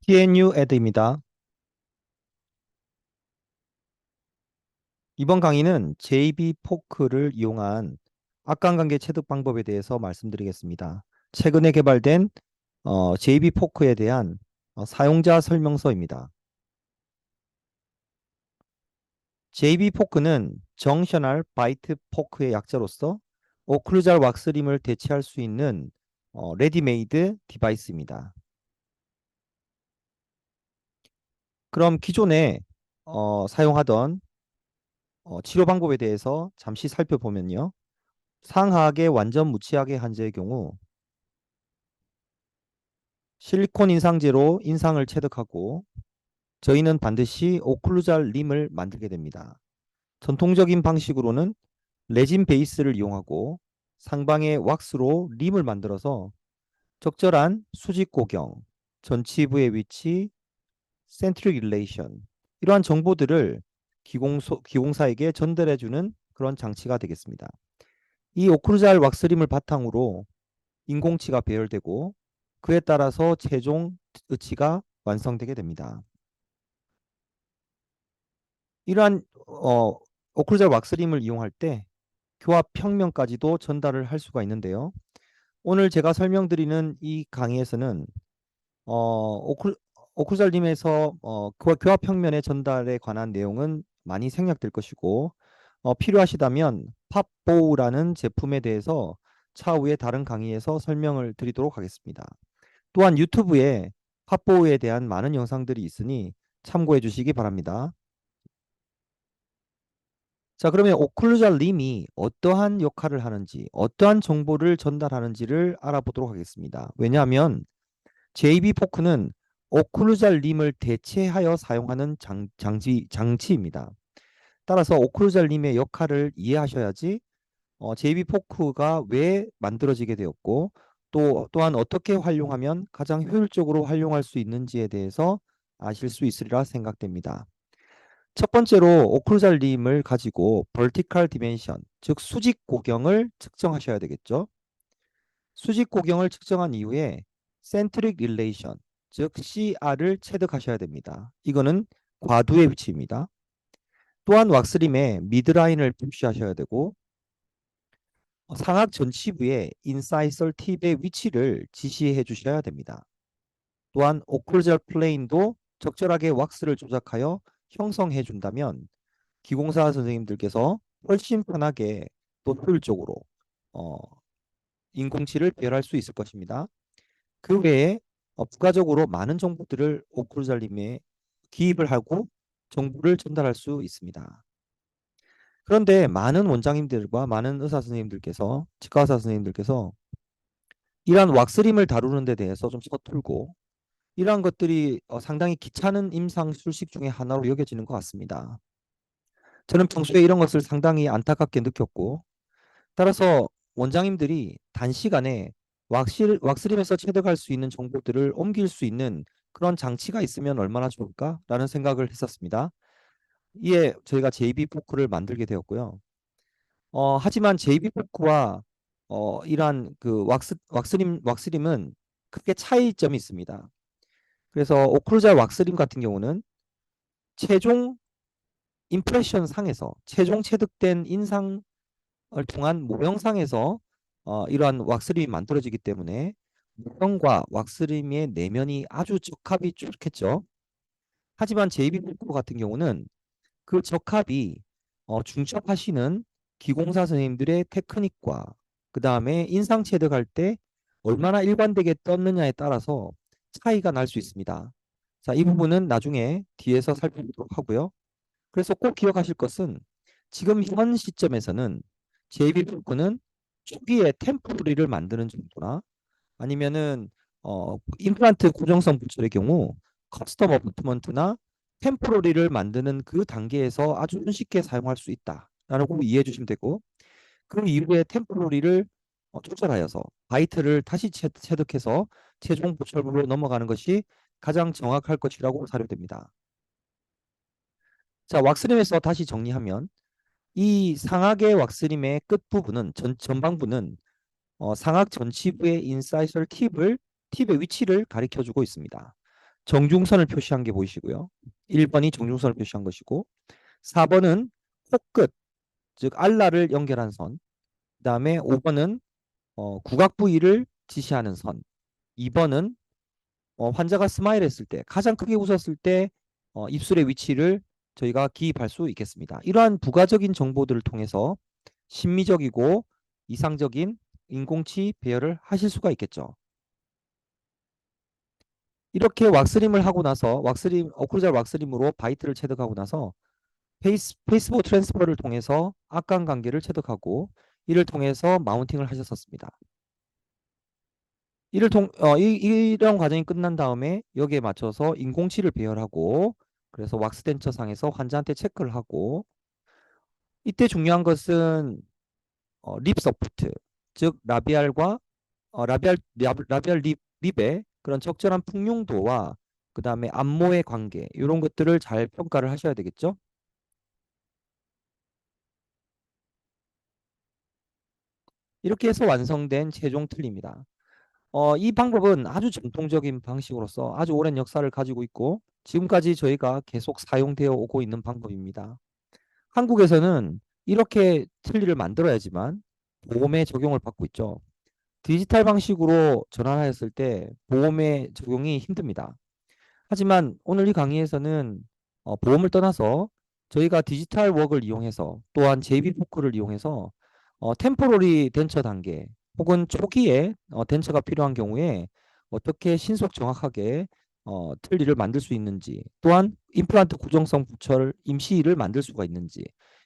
TNU 에드입니다. 이번 강의는 JB 포크를 이용한 악관관계 체득 방법에 대해서 말씀드리겠습니다. 최근에 개발된 JB 포크에 대한 사용자 설명서입니다. JB 포크는 정셔널 바이트 포크의 약자로서 오클루잘 왁스림을 대체할 수 있는 레디메이드 디바이스입니다. 그럼 기존에 사용하던 치료 방법에 대해서 잠시 살펴보면요. 상하악에 완전 무치하게 한제의 경우 실리콘 인상제로 인상을 체득하고 저희는 반드시 오클루잘 림을 만들게 됩니다. 전통적인 방식으로는 레진 베이스를 이용하고 상방의 왁스로 림을 만들어서 적절한 수직 고경, 전치부의 위치, 센트릭 릴레이션 이러한 정보들을 기공사에게 전달해주는 그런 장치가 되겠습니다. 이 오클루잘 왁스림을 바탕으로 인공치가 배열되고 그에 따라서 최종 의치가 완성되게 됩니다. 이러한 오클루잘 왁스림을 이용할 때 교합 평면까지도 전달을 할 수가 있는데요. 오늘 제가 설명드리는 이 강의에서는 어, 오클루잘림에서 교합 평면의 전달에 관한 내용은 많이 생략될 것이고 필요하시다면 팝보우라는 제품에 대해서 차후에 다른 강의에서 설명을 드리도록 하겠습니다. 또한 유튜브에 팝보우에 대한 많은 영상들이 있으니 참고해 주시기 바랍니다. 자, 그러면 오클루잘 림이 어떠한 역할을 하는지, 어떠한 정보를 전달하는지를 알아보도록 하겠습니다. 왜냐하면 JB 포크는 오클루잘 림을 대체하여 사용하는 장치입니다. 따라서 오클루잘 림의 역할을 이해하셔야지 JB 포크가 왜 만들어지게 되었고 또한 어떻게 활용하면 가장 효율적으로 활용할 수 있는지에 대해서 아실 수 있으리라 생각됩니다. 첫 번째로 오클루잘 림을 가지고 vertical dimension, 즉 수직 고경을 측정하셔야 되겠죠. 수직 고경을 측정한 이후에 centric relation, 즉 CR을 체득하셔야 됩니다. 이거는 과두의 위치입니다. 또한 왁스림의 미드라인을 표시하셔야 되고 상악 전치부의 인사이설 팁의 위치를 지시해 주셔야 됩니다. 또한 오클루잘 플레인도 적절하게 왁스를 조작하여 형성해 준다면 기공사 선생님들께서 훨씬 편하게 또 효율적으로 어, 인공치를 배열할 수 있을 것입니다. 그 외에 부가적으로 많은 정보들을 오클루잘림에 기입을 하고 정보를 전달할 수 있습니다. 그런데 많은 원장님들과 많은 의사 선생님들께서 치과 의사 선생님들께서 이러한 왁스림을 다루는 데 대해서 좀 서툴고 이러한 것들이 상당히 귀찮은 임상 술식 중에 하나로 여겨지는 것 같습니다. 저는 평소에 이런 것을 상당히 안타깝게 느꼈고 따라서 원장님들이 단시간에 왁스림에서 체득할 수 있는 정보들을 옮길 수 있는 그런 장치가 있으면 얼마나 좋을까라는 생각을 했었습니다. 이에 저희가 JB 포크를 만들게 되었고요. 하지만 JB 포크와 이러한 그 왁스림은 크게 차이점이 있습니다. 그래서 오클루잘 왁스림 같은 경우는 최종 임프레션 상에서 최종 체득된 인상을 통한 모형상에서 이러한 왁스림이 만들어지기 때문에 모형과 왁스림의 내면이 아주 적합이 좋겠죠. 하지만 JB4 같은 경우는 그 적합이 중첩하시는 기공사 선생님들의 테크닉과 그 다음에 인상 체득할 때 얼마나 일관되게 떴느냐에 따라서 차이가 날 수 있습니다. 자, 이 부분은 나중에 뒤에서 살펴보도록 하고요. 그래서 꼭 기억하실 것은 지금 현 시점에서는 JB4는 초기에 템포리를 만드는 정도나 아니면은 임플란트 고정성 부출의 경우 커스텀 어포트먼트나 템포러리를 만드는 그 단계에서 아주 손쉽게 사용할 수 있다라고 이해해 주시면 되고 그 이후에 템포러리를 조절하여서 바이트를 다시 체득해서 최종 보철부로 넘어가는 것이 가장 정확할 것이라고 사료됩니다. 자, 왁스림에서 다시 정리하면 이 상악의 왁스림의 끝부분은 전방부는 상악 전치부의 인사이설 팁의 위치를 가리켜 주고 있습니다. 정중선을 표시한 게 보이시고요. 1번이 정중선을 표시한 것이고 4번은 코끝, 즉 알라를 연결한 선. 그다음에 5번은 구각 부위를 지시하는 선. 2번은 환자가 스마일 했을 때, 가장 크게 웃었을 때 입술의 위치를 저희가 기입할 수 있겠습니다. 이러한 부가적인 정보들을 통해서 심미적이고 이상적인 인공치 배열을 하실 수가 있겠죠. 이렇게 왁스림을 하고 나서 오클루잘 왁스림으로 바이트를 체득하고 나서 페이스보 트랜스퍼를 통해서 악관 관계를 체득하고 이를 통해서 마운팅을 하셨었습니다. 이런 과정이 끝난 다음에 여기에 맞춰서 인공치를 배열하고 그래서 왁스덴처 상에서 환자한테 체크를 하고 이때 중요한 것은 립 서포트 즉 라비알 립의 그런 적절한 풍용도와 그 다음에 안모의 관계 이런 것들을 잘 평가를 하셔야 되겠죠. 이렇게 해서 완성된 최종 틀입니다. 이 방법은 아주 전통적인 방식으로서 아주 오랜 역사를 가지고 있고 지금까지 저희가 계속 사용되어 오고 있는 방법입니다. 한국에서는 이렇게 틀니를 만들어야지만 보험에 적용을 받고 있죠. 디지털 방식으로 전환하였을 때 보험에 적용이 힘듭니다. 하지만 오늘 이 강의에서는 보험을 떠나서 저희가 디지털 웍을 이용해서 또한 JB 포크를 이용해서 템포러리 덴처 단계 혹은 초기에 덴처가 필요한 경우에 어떻게 신속 정확하게 틀니를 만들 수 있는지 또한 임플란트 고정성 부철 임시를 만들 수가 있는지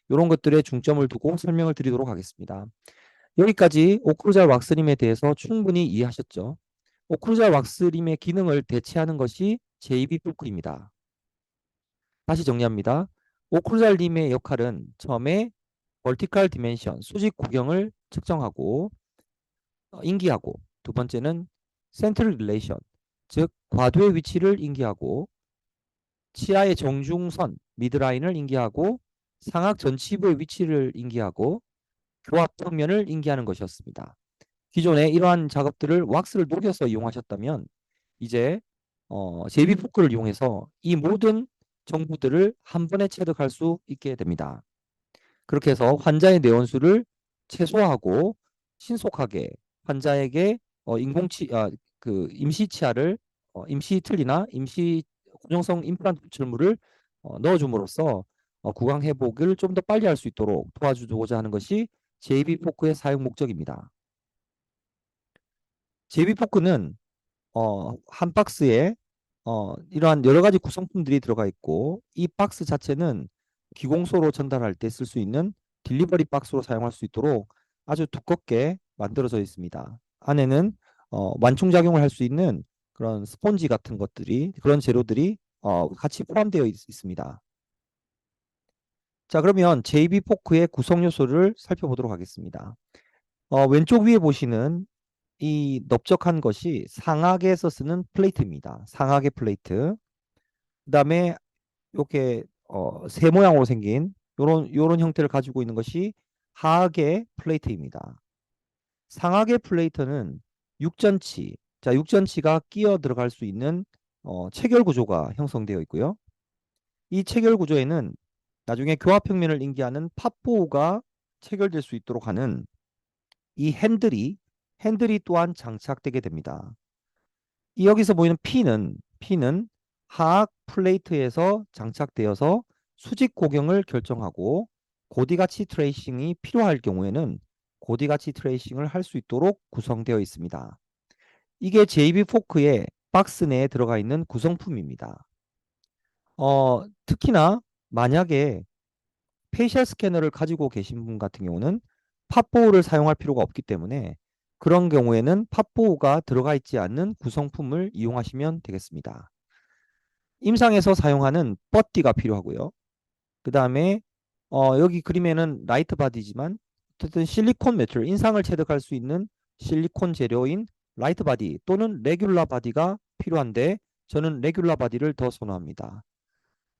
이런 것들에 중점을 두고 설명을 드리도록 하겠습니다. 여기까지 오클루잘 왁스림에 대해서 충분히 이해하셨죠? 오클루잘 왁스림의 기능을 대체하는 것이 JB 포크입니다. 다시 정리합니다. 오클루잘 림의 역할은 처음에 멀티컬 디멘션, 수직 구경을 측정하고 인기하고 두 번째는 센트럴 릴레이션, 즉 과도의 위치를 인기하고 치아의 정중선, 미드라인을 인기하고 상악 전치부의 위치를 인기하고 교합 평면을 인기하는 것이었습니다. 기존에 이러한 작업들을 왁스를 녹여서 이용하셨다면 이제 JB 포크를 이용해서 이 모든 정보들을 한 번에 체득할 수 있게 됩니다. 그렇게 해서 환자의 내원수를 최소화하고 신속하게 환자에게 그 임시 치아를 임시 틀니나 임시 고정성 임플란트 붙출물을 넣어줌으로써 구강 회복을 좀 더 빨리 할 수 있도록 도와주고자 하는 것이 JB 포크의 사용 목적입니다. JB 포크는 한 박스에 이러한 여러 가지 구성품들이 들어가 있고 이 박스 자체는 기공소로 전달할 때 쓸 수 있는 딜리버리 박스로 사용할 수 있도록 아주 두껍게 만들어져 있습니다. 안에는 완충작용을 할 수 있는 그런 스폰지 같은 것들이 그런 재료들이 같이 포함되어 있습니다. 자, 그러면 JB 포크의 구성 요소를 살펴보도록 하겠습니다. 왼쪽 위에 보시는 이 넓적한 것이 상악에서 쓰는 플레이트입니다. 상악의 플레이트. 그다음에 이렇게 새 모양으로 생긴 요런 형태를 가지고 있는 것이 하악의 플레이트입니다. 상악의 플레이트는 육전치, 자 육전치가 끼어 들어갈 수 있는 체결 구조가 형성되어 있고요. 이 체결 구조에는 나중에 교합 평면을 인기하는 팝보우가 체결될 수 있도록 하는 이 핸들이 또한 장착되게 됩니다. 이 여기서 보이는 P는 하악 플레이트에서 장착되어서 수직 고경을 결정하고 고디가치 트레이싱이 필요할 경우에는 고디가치 트레이싱을 할 수 있도록 구성되어 있습니다. 이게 JB 포크의 박스 내에 들어가 있는 구성품입니다. 특히나 만약에 페이셜 스캐너를 가지고 계신 분 같은 경우는 팝보우를 사용할 필요가 없기 때문에 그런 경우에는 팝보우가 들어가 있지 않는 구성품을 이용하시면 되겠습니다. 임상에서 사용하는 뻗띠가 필요하고요. 그 다음에 여기 그림에는 라이트 바디지만 어쨌든 실리콘 매트리얼, 인상을 체득할 수 있는 실리콘 재료인 라이트 바디 또는 레귤라 바디가 필요한데 저는 레귤라 바디를 더 선호합니다.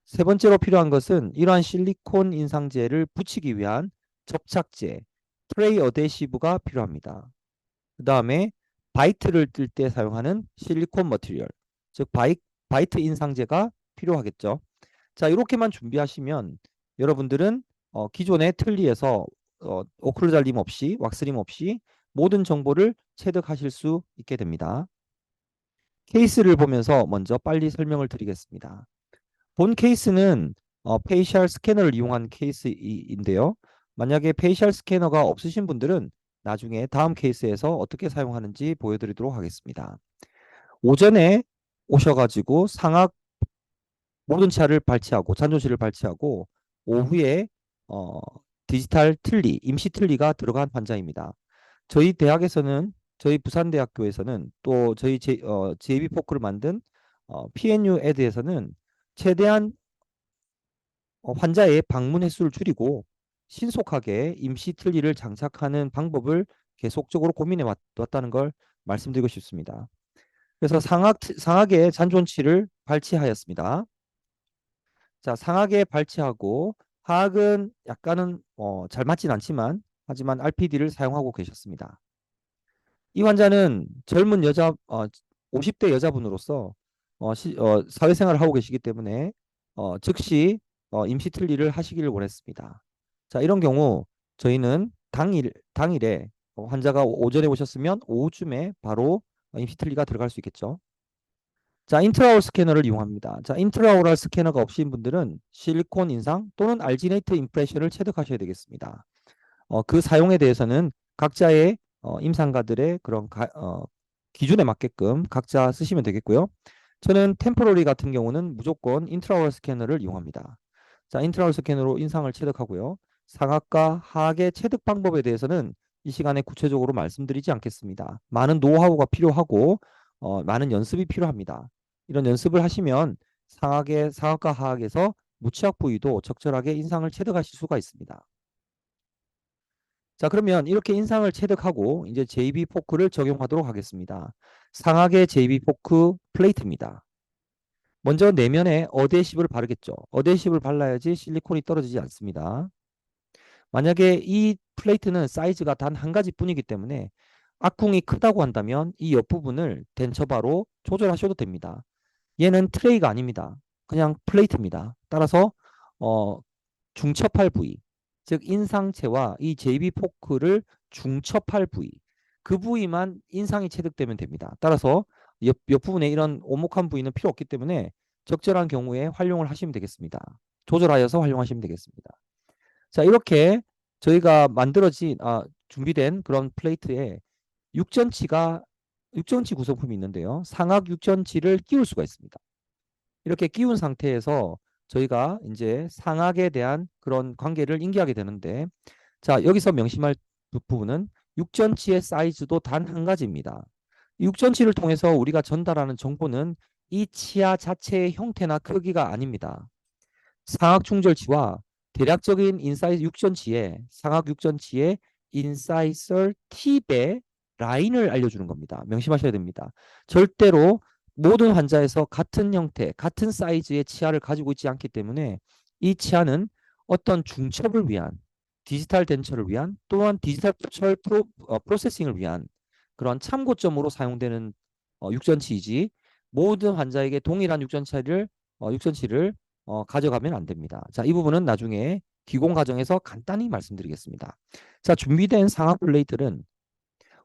세 번째로 필요한 것은 이러한 실리콘 인상제를 붙이기 위한 접착제, 트레이 어데시브가 필요합니다. 그 다음에 바이트를 뜰 때 사용하는 실리콘 머티리얼, 즉 바이트 인상제가 필요하겠죠. 자, 이렇게만 준비하시면 여러분들은 기존의 틀니에서 오클루잘 림 없이 왁스림 없이 모든 정보를 체득하실 수 있게 됩니다. 케이스를 보면서 먼저 빨리 설명을 드리겠습니다. 본 케이스는 페이셜 스캐너를 이용한 케이스인데요. 만약에 페이셜 스캐너가 없으신 분들은 나중에 다음 케이스에서 어떻게 사용하는지 보여드리도록 하겠습니다. 오전에 오셔가지고 상악 모든 차를 발치하고 잔존실을 발치하고 오후에 어, 디지털 틀니, 임시 틀니가 들어간 환자입니다. 저희 대학에서는 저희 부산대학교에서는 또 저희 JB 포크를 만든 PNU 에드에서는 최대한 환자의 방문 횟수를 줄이고 신속하게 임시 틀니를 장착하는 방법을 계속적으로 고민해 왔다는 걸 말씀드리고 싶습니다. 그래서 상악에 잔존치를 발치하였습니다. 자, 상하게 발치하고 하악은 약간은 잘 맞진 않지만 하지만 RPD를 사용하고 계셨습니다. 이 환자는 젊은 여자 50대 여자분으로서 사회생활을 하고 계시기 때문에 즉시 임시 틀니를 하시기를 원했습니다. 자, 이런 경우 저희는 당일에 환자가 오전에 오셨으면 오후쯤에 바로 임시 틀니가 들어갈 수 있겠죠. 자, 인트라오럴 스캐너를 이용합니다. 자, 인트라오럴 스캐너가 없으신 분들은 실리콘 인상 또는 알지네이트 임프레션을 체득하셔야 되겠습니다. 그 사용에 대해서는 각자의 임상가들의 그런 기준에 맞게끔 각자 쓰시면 되겠고요. 저는 템포러리 같은 경우는 무조건 인트라오럴 스캐너를 이용합니다. 자, 인트라오럴 스캐너로 인상을 체득하고요. 상악과 하악의 체득 방법에 대해서는 이 시간에 구체적으로 말씀드리지 않겠습니다. 많은 노하우가 필요하고 많은 연습이 필요합니다. 이런 연습을 하시면 상악과 하악에서 무취학 부위도 적절하게 인상을 체득하실 수가 있습니다. 자, 그러면 이렇게 인상을 체득하고 이제 JB 포크를 적용하도록 하겠습니다. 상악의 JB 포크 플레이트입니다. 먼저 내면에 어데시브를 바르겠죠. 어데시브를 발라야지 실리콘이 떨어지지 않습니다. 만약에 이 플레이트는 사이즈가 단 한 가지 뿐이기 때문에 악궁이 크다고 한다면 이 옆부분을 덴처바로 조절하셔도 됩니다. 얘는 트레이가 아닙니다. 그냥 플레이트입니다. 따라서 어, 중첩할 부위, 즉 인상체와 이 JB 포크를 중첩할 부위, 그 부위만 인상이 체득되면 됩니다. 따라서 옆부분에 이런 오목한 부위는 필요 없기 때문에 적절한 경우에 활용을 하시면 되겠습니다. 조절하여서 활용하시면 되겠습니다. 자, 이렇게 저희가 준비된 그런 플레이트에 육전치 구성품이 있는데요. 상악 육전치를 끼울 수가 있습니다. 이렇게 끼운 상태에서 저희가 이제 상악에 대한 그런 관계를 인계하게 되는데, 자, 여기서 명심할 부분은 육전치의 사이즈도 단 한 가지입니다. 육전치를 통해서 우리가 전달하는 정보는 이 치아 자체의 형태나 크기가 아닙니다. 상악 충절치와 대략적인 상악 육전치의 인사이설 팁의 라인을 알려주는 겁니다. 명심하셔야 됩니다. 절대로 모든 환자에서 같은 형태, 같은 사이즈의 치아를 가지고 있지 않기 때문에 이 치아는 어떤 중첩을 위한 디지털 덴처를 위한 또한 디지털 프로세싱을 위한 그런 참고점으로 사용되는 육전치이지 모든 환자에게 동일한 육전치를 가져가면 안 됩니다. 자, 이 부분은 나중에 기공 과정에서 간단히 말씀드리겠습니다. 자, 준비된 상악 플레이트는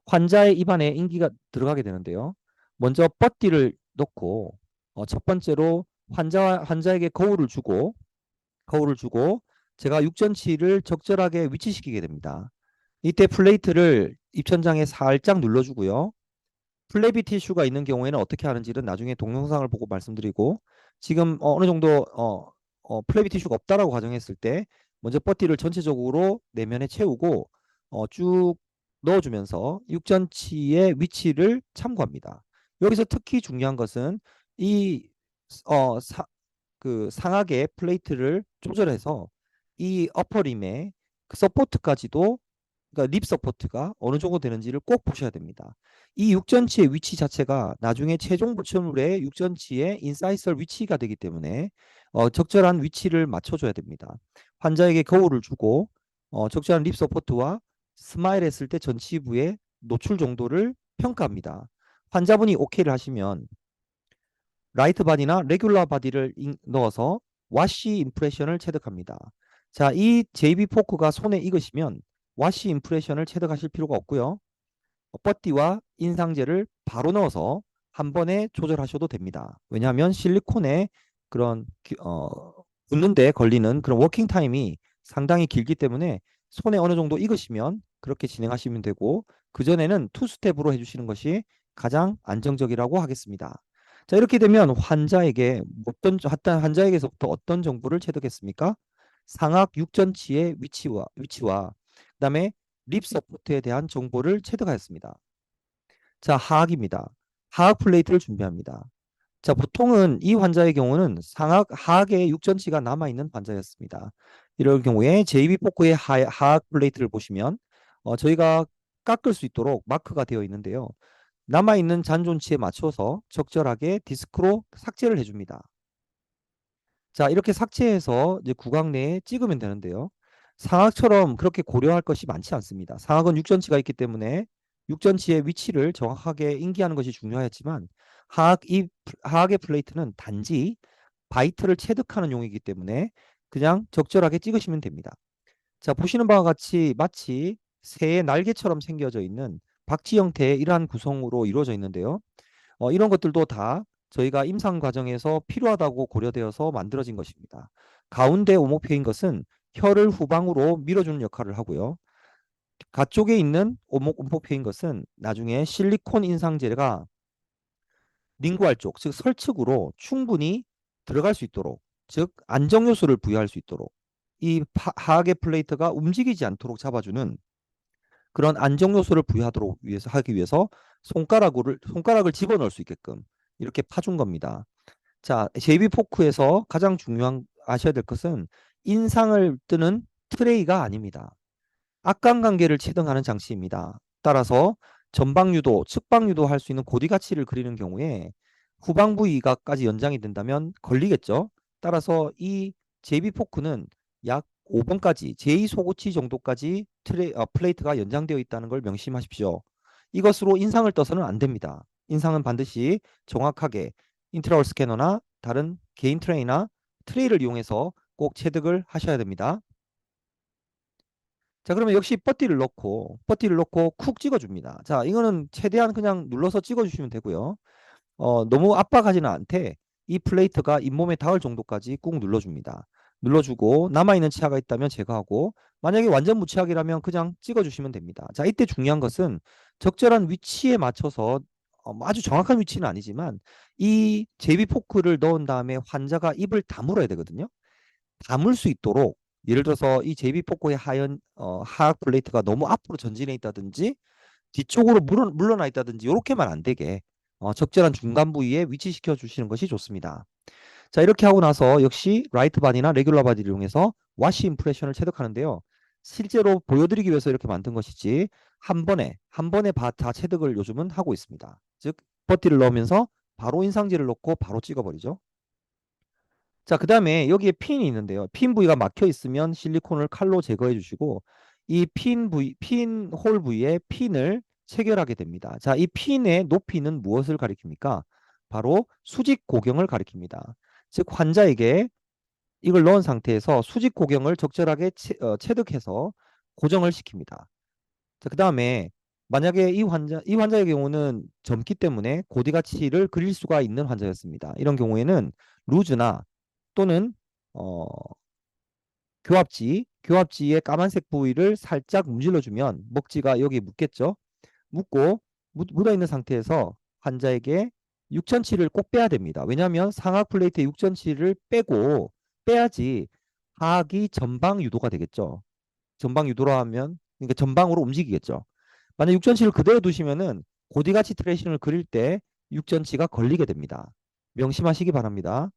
환자의 입안에 인기가 들어가게 되는데요. 먼저 뻗띠를 넣고 첫 번째로 환자에게 거울을 주고 제가 육전치를 적절하게 위치시키게 됩니다. 이때 플레이트를 입천장에 살짝 눌러주고요. 플래비 티슈가 있는 경우에는 어떻게 하는지는 나중에 동영상을 보고 말씀드리고 지금 어느 정도 플래비 티슈가 없다라고 가정했을 때 먼저 뻗띠를 전체적으로 내면에 채우고 쭉 넣어주면서 육전치의 위치를 참고합니다. 여기서 특히 중요한 것은 이 어, 상하게 플레이트를 조절해서 이 어퍼림의 서포트까지도 그러니까 립 서포트가 어느 정도 되는지를 꼭 보셔야 됩니다. 이 육전치의 위치 자체가 나중에 최종 보철물의 육전치의 인사이설 위치가 되기 때문에 적절한 위치를 맞춰줘야 됩니다. 환자에게 거울을 주고 적절한 립 서포트와 스마일 했을 때 전치부의 노출 정도를 평가합니다. 환자분이 오케이를 하시면 라이트 바디나 레귤러 바디를 넣어서 와시 임프레션을 체득합니다. 자, 이 JB 포크가 손에 익으시면 와시 임프레션을 체득하실 필요가 없고요. 뻗띠와 인상제를 바로 넣어서 한 번에 조절하셔도 됩니다. 왜냐하면 실리콘에 그런 붙는 데 걸리는 그런 워킹 타임이 상당히 길기 때문에 손에 어느 정도 익으시면 그렇게 진행하시면 되고, 그전에는 투 스텝으로 해주시는 것이 가장 안정적이라고 하겠습니다. 자, 이렇게 되면 환자에게서부터 어떤 정보를 체득했습니까? 상악 육전치의 위치와 그다음에 립 서포트에 대한 정보를 체득하였습니다. 자, 하악입니다. 하악 플레이트를 준비합니다. 자, 보통은 이 환자의 경우는 하악에 육전치가 남아있는 환자였습니다. 이럴 경우에 JB 포크의 하악 플레이트를 보시면 저희가 깎을 수 있도록 마크가 되어 있는데요. 남아있는 잔존치에 맞춰서 적절하게 디스크로 삭제를 해줍니다. 자, 이렇게 삭제해서 이제 구강 내에 찍으면 되는데요. 상악처럼 그렇게 고려할 것이 많지 않습니다. 상악은 육전치가 있기 때문에 육전치의 위치를 정확하게 인지하는 것이 중요하지만 하악의 플레이트는 단지 바이트를 체득하는 용이기 때문에 그냥 적절하게 찍으시면 됩니다. 자, 보시는 바와 같이 마치 새의 날개처럼 생겨져 있는 박쥐 형태의 이러한 구성으로 이루어져 있는데요. 이런 것들도 다 저희가 임상 과정에서 필요하다고 고려되어서 만들어진 것입니다. 가운데 오목표인 것은 혀를 후방으로 밀어주는 역할을 하고요. 가쪽에 있는 오목표인 것은 나중에 실리콘 인상제가 링구알 쪽, 즉 설측으로 충분히 들어갈 수 있도록, 즉 안정 요소를 부여할 수 있도록 이 하악의 플레이트가 움직이지 않도록 잡아주는 그런 안정 요소를 부여하도록 하기 위해서 손가락을 집어넣을 수 있게끔 이렇게 파준 겁니다. 자, JB 포크에서 가장 중요한 아셔야 될 것은 인상을 뜨는 트레이가 아닙니다. 악관관계를 체등하는 장치입니다. 따라서 전방 유도, 측방 유도할 수 있는 고디 가치를 그리는 경우에 후방 부위가까지 연장이 된다면 걸리겠죠. 따라서 이 JB 포크는 약 5번까지 제2 소고치 정도까지 플레이트가 연장되어 있다는 걸 명심하십시오. 이것으로 인상을 떠서는 안 됩니다. 인상은 반드시 정확하게 인트라올 스캐너나 다른 개인 트레이나 트레이를 이용해서 꼭 체득을 하셔야 됩니다. 자, 그러면 역시 퍼티를 넣고 쿡 찍어줍니다. 자, 이거는 최대한 그냥 눌러서 찍어주시면 되고요. 너무 압박하지는 않되 이 플레이트가 잇몸에 닿을 정도까지 꾹 눌러줍니다. 눌러주고 남아있는 치아가 있다면 제거하고, 만약에 완전 무치약이라면 그냥 찍어주시면 됩니다. 자, 이때 중요한 것은 적절한 위치에 맞춰서 아주 정확한 위치는 아니지만 이 제비 포크를 넣은 다음에 환자가 입을 다물어야 되거든요. 담을 수 있도록, 예를 들어서 이 제비 포크의 하악 플레이트가 너무 앞으로 전진해 있다든지 뒤쪽으로 물러나 있다든지 이렇게만 안 되게 적절한 중간 부위에 위치시켜 주시는 것이 좋습니다. 자, 이렇게 하고 나서 역시 라이트 바디나 레귤러 바디를 이용해서 와시 임프레션을 체득하는데요. 실제로 보여드리기 위해서 이렇게 만든 것이지 한 번에 다 체득을 요즘은 하고 있습니다. 즉 버티를 넣으면서 바로 인상제를 넣고 바로 찍어버리죠. 자, 그 다음에 여기에 핀이 있는데요. 핀 부위가 막혀 있으면 실리콘을 칼로 제거해 주시고 이 핀 홀 부위에 핀을 체결하게 됩니다. 자, 이 핀의 높이는 무엇을 가리킵니까? 바로 수직 고경을 가리킵니다. 즉 환자에게 이걸 넣은 상태에서 수직 고경을 적절하게 체득해서 고정을 시킵니다. 자, 그 다음에 만약에 이 환자의 경우는 젊기 때문에 고디 가치를 그릴 수가 있는 환자였습니다. 이런 경우에는 루즈나 또는 어, 교합지의 까만색 부위를 살짝 문질러주면 먹지가 여기 묻겠죠. 묻고 묻어있는 상태에서 환자에게 육전치를 꼭 빼야 됩니다. 왜냐하면 상악 플레이트의 육전치를 빼야지 하악이 전방 유도가 되겠죠. 전방 유도라 하면 그러니까 전방으로 움직이겠죠. 만약 육전치를 그대로 두시면은 고디가치 트레이싱을 그릴 때 육전치가 걸리게 됩니다. 명심하시기 바랍니다.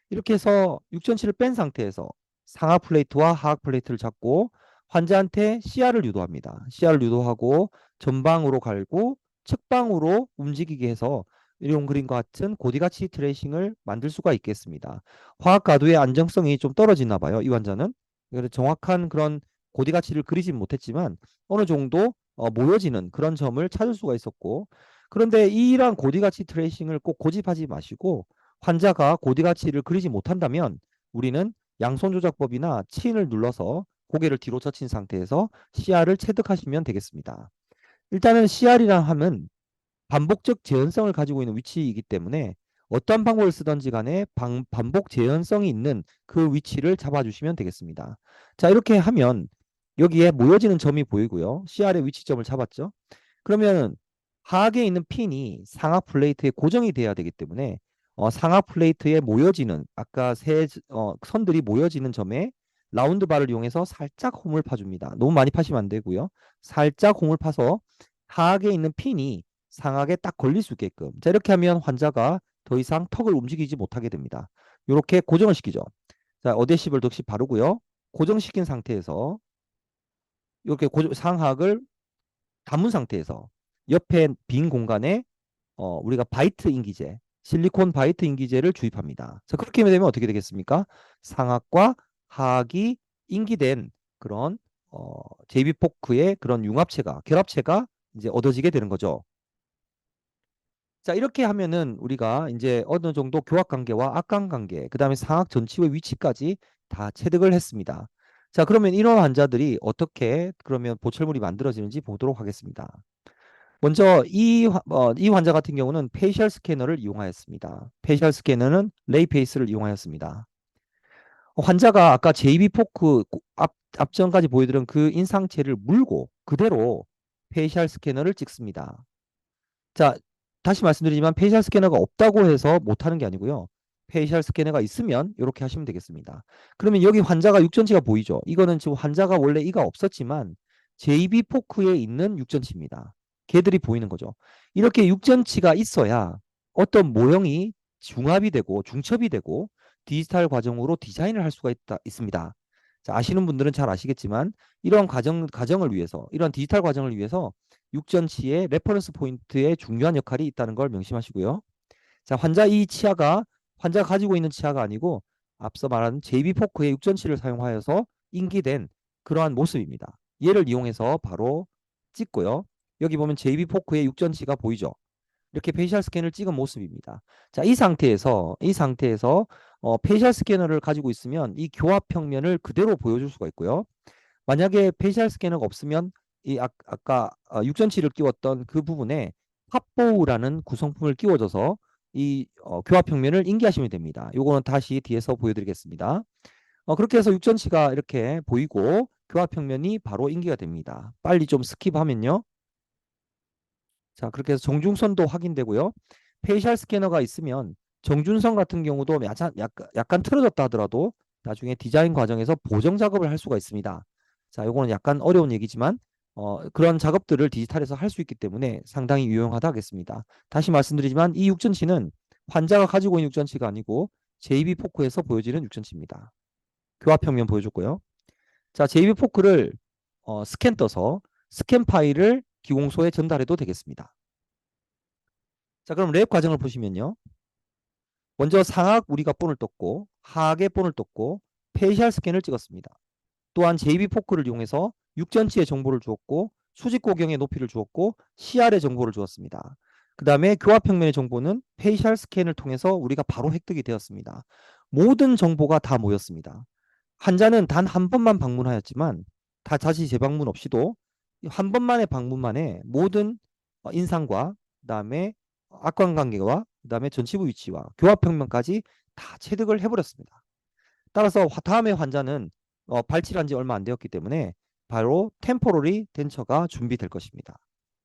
이렇게 해서 육전치를 뺀 상태에서 상하 플레이트와 하악 플레이트를 잡고 환자한테 CR을 유도합니다. CR을 유도하고 전방으로 갈고 측방으로 움직이게 해서 이런 그림과 같은 고디가치 트레이싱을 만들 수가 있겠습니다. 화학 가도의 안정성이 좀 떨어지나 봐요. 이 환자는. 그래서 정확한 그런 고디가치를 그리진 못했지만 어느 정도 모여지는 그런 점을 찾을 수가 있었고, 그런데 이러한 고디가치 트레이싱을 꼭 고집하지 마시고 환자가 고디 가치를 그리지 못한다면 우리는 양손 조작법이나 치인을 눌러서 고개를 뒤로 젖힌 상태에서 CR을 체득하시면 되겠습니다. 일단은 CR이라 함은 반복적 재현성을 가지고 있는 위치이기 때문에 어떤 방법을 쓰든지 간에 반복 재현성이 있는 그 위치를 잡아주시면 되겠습니다. 자, 이렇게 하면 여기에 모여지는 점이 보이고요. CR의 위치점을 잡았죠. 그러면 하악에 있는 핀이 상악 플레이트에 고정이 돼야 되기 때문에 상악 플레이트에 모여지는 아까 선들이 모여지는 점에 라운드 바를 이용해서 살짝 홈을 파줍니다. 너무 많이 파시면 안 되고요. 살짝 홈을 파서 하악에 있는 핀이 상악에 딱 걸릴 수 있게끔. 자, 이렇게 하면 환자가 더 이상 턱을 움직이지 못하게 됩니다. 이렇게 고정을 시키죠. 자, 어데시블 덕시 바르고요. 고정시킨 상태에서 이렇게 상악을 담은 상태에서 옆에 빈 공간에 우리가 바이트 인기제, 실리콘 바이트 인기제를 주입합니다. 자, 그렇게 되면 어떻게 되겠습니까? 상악과 하악이 인기된 그런 JB 포크의 그런 융합체가, 결합체가 이제 얻어지게 되는 거죠. 자, 이렇게 하면은 우리가 이제 어느 정도 교합 관계와 악관 관계, 그 다음에 상악 전치의 위치까지 다 체득을 했습니다. 자, 그러면 이런 환자들이 어떻게 그러면 보철물이 만들어지는지 보도록 하겠습니다. 먼저 이 환자 같은 경우는 페이셜 스캐너를 이용하였습니다. 페이셜 스캐너는 레이페이스를 이용하였습니다. 환자가 아까 JB 포크 앞전까지 보여드린 그 인상체를 물고 그대로 페이셜 스캐너를 찍습니다. 자, 다시 말씀드리지만 페이셜 스캐너가 없다고 해서 못하는 게 아니고요. 페이셜 스캐너가 있으면 이렇게 하시면 되겠습니다. 그러면 여기 환자가 육전치가 보이죠? 이거는 지금 환자가 원래 이가 없었지만 JB 포크에 있는 육전치입니다. 걔들이 보이는 거죠. 이렇게 육전치가 있어야 어떤 모형이 중합이 되고 중첩이 되고 디지털 과정으로 디자인을 할 수가 있습니다. 자, 아시는 분들은 잘 아시겠지만 이런 과정을 위해서 이런 디지털 과정을 위해서 육전치의 레퍼런스 포인트에 중요한 역할이 있다는 걸 명심하시고요. 자, 환자가 가지고 있는 치아가 아니고 앞서 말한 JB 포크의 육전치를 사용하여서 인기된 그러한 모습입니다. 얘를 이용해서 바로 찍고요. 여기 보면 JB 포크의 육전치가 보이죠. 이렇게 페이셜 스캔을 찍은 모습입니다. 자, 이 상태에서 페이셜 스캐너를 가지고 있으면 이 교합 평면을 그대로 보여줄 수가 있고요. 만약에 페이셜 스캐너가 없으면 이 아까 육전치를 끼웠던 그 부분에 팝보우라는 구성품을 끼워줘서 이 교합 평면을 인계하시면 됩니다. 요거는 다시 뒤에서 보여드리겠습니다. 그렇게 해서 육전치가 이렇게 보이고 교합 평면이 바로 인계가 됩니다. 빨리 좀 스킵하면요. 자, 그렇게 해서 정중선도 확인되고요. 페이셜 스캐너가 있으면 정준선 같은 경우도 약간 틀어졌다 하더라도 나중에 디자인 과정에서 보정 작업을 할 수가 있습니다. 자, 요거는 약간 어려운 얘기지만 그런 작업들을 디지털에서 할 수 있기 때문에 상당히 유용하다 하겠습니다. 다시 말씀드리지만 이 육전치는 환자가 가지고 있는 육전치가 아니고 JB 포크에서 보여지는 육전치입니다. 교합 평면 보여줬고요. 자, JB 포크를 스캔 떠서 스캔 파일을 기공소에 전달해도 되겠습니다. 자, 그럼 랩 과정을 보시면요. 먼저 상악 우리가 본을 떴고 하악의 본을 떴고 페이셜 스캔을 찍었습니다. 또한 JB 포크를 이용해서 육전치의 정보를 주었고 수직고경의 높이를 주었고 CR의 정보를 주었습니다. 그 다음에 교합평면의 정보는 페이셜 스캔을 통해서 우리가 바로 획득이 되었습니다. 모든 정보가 다 모였습니다. 환자는 단 한 번만 방문하였지만 다 다시 재방문 없이도 한 번만의 방문만에 모든 인상과 그다음에 악관관계와 그다음에 전치부 위치와 교합평면까지 다 체득을 해버렸습니다. 따라서 다음에 환자는 발치한 지 얼마 안 되었기 때문에 바로 템포러리 덴처가 준비될 것입니다.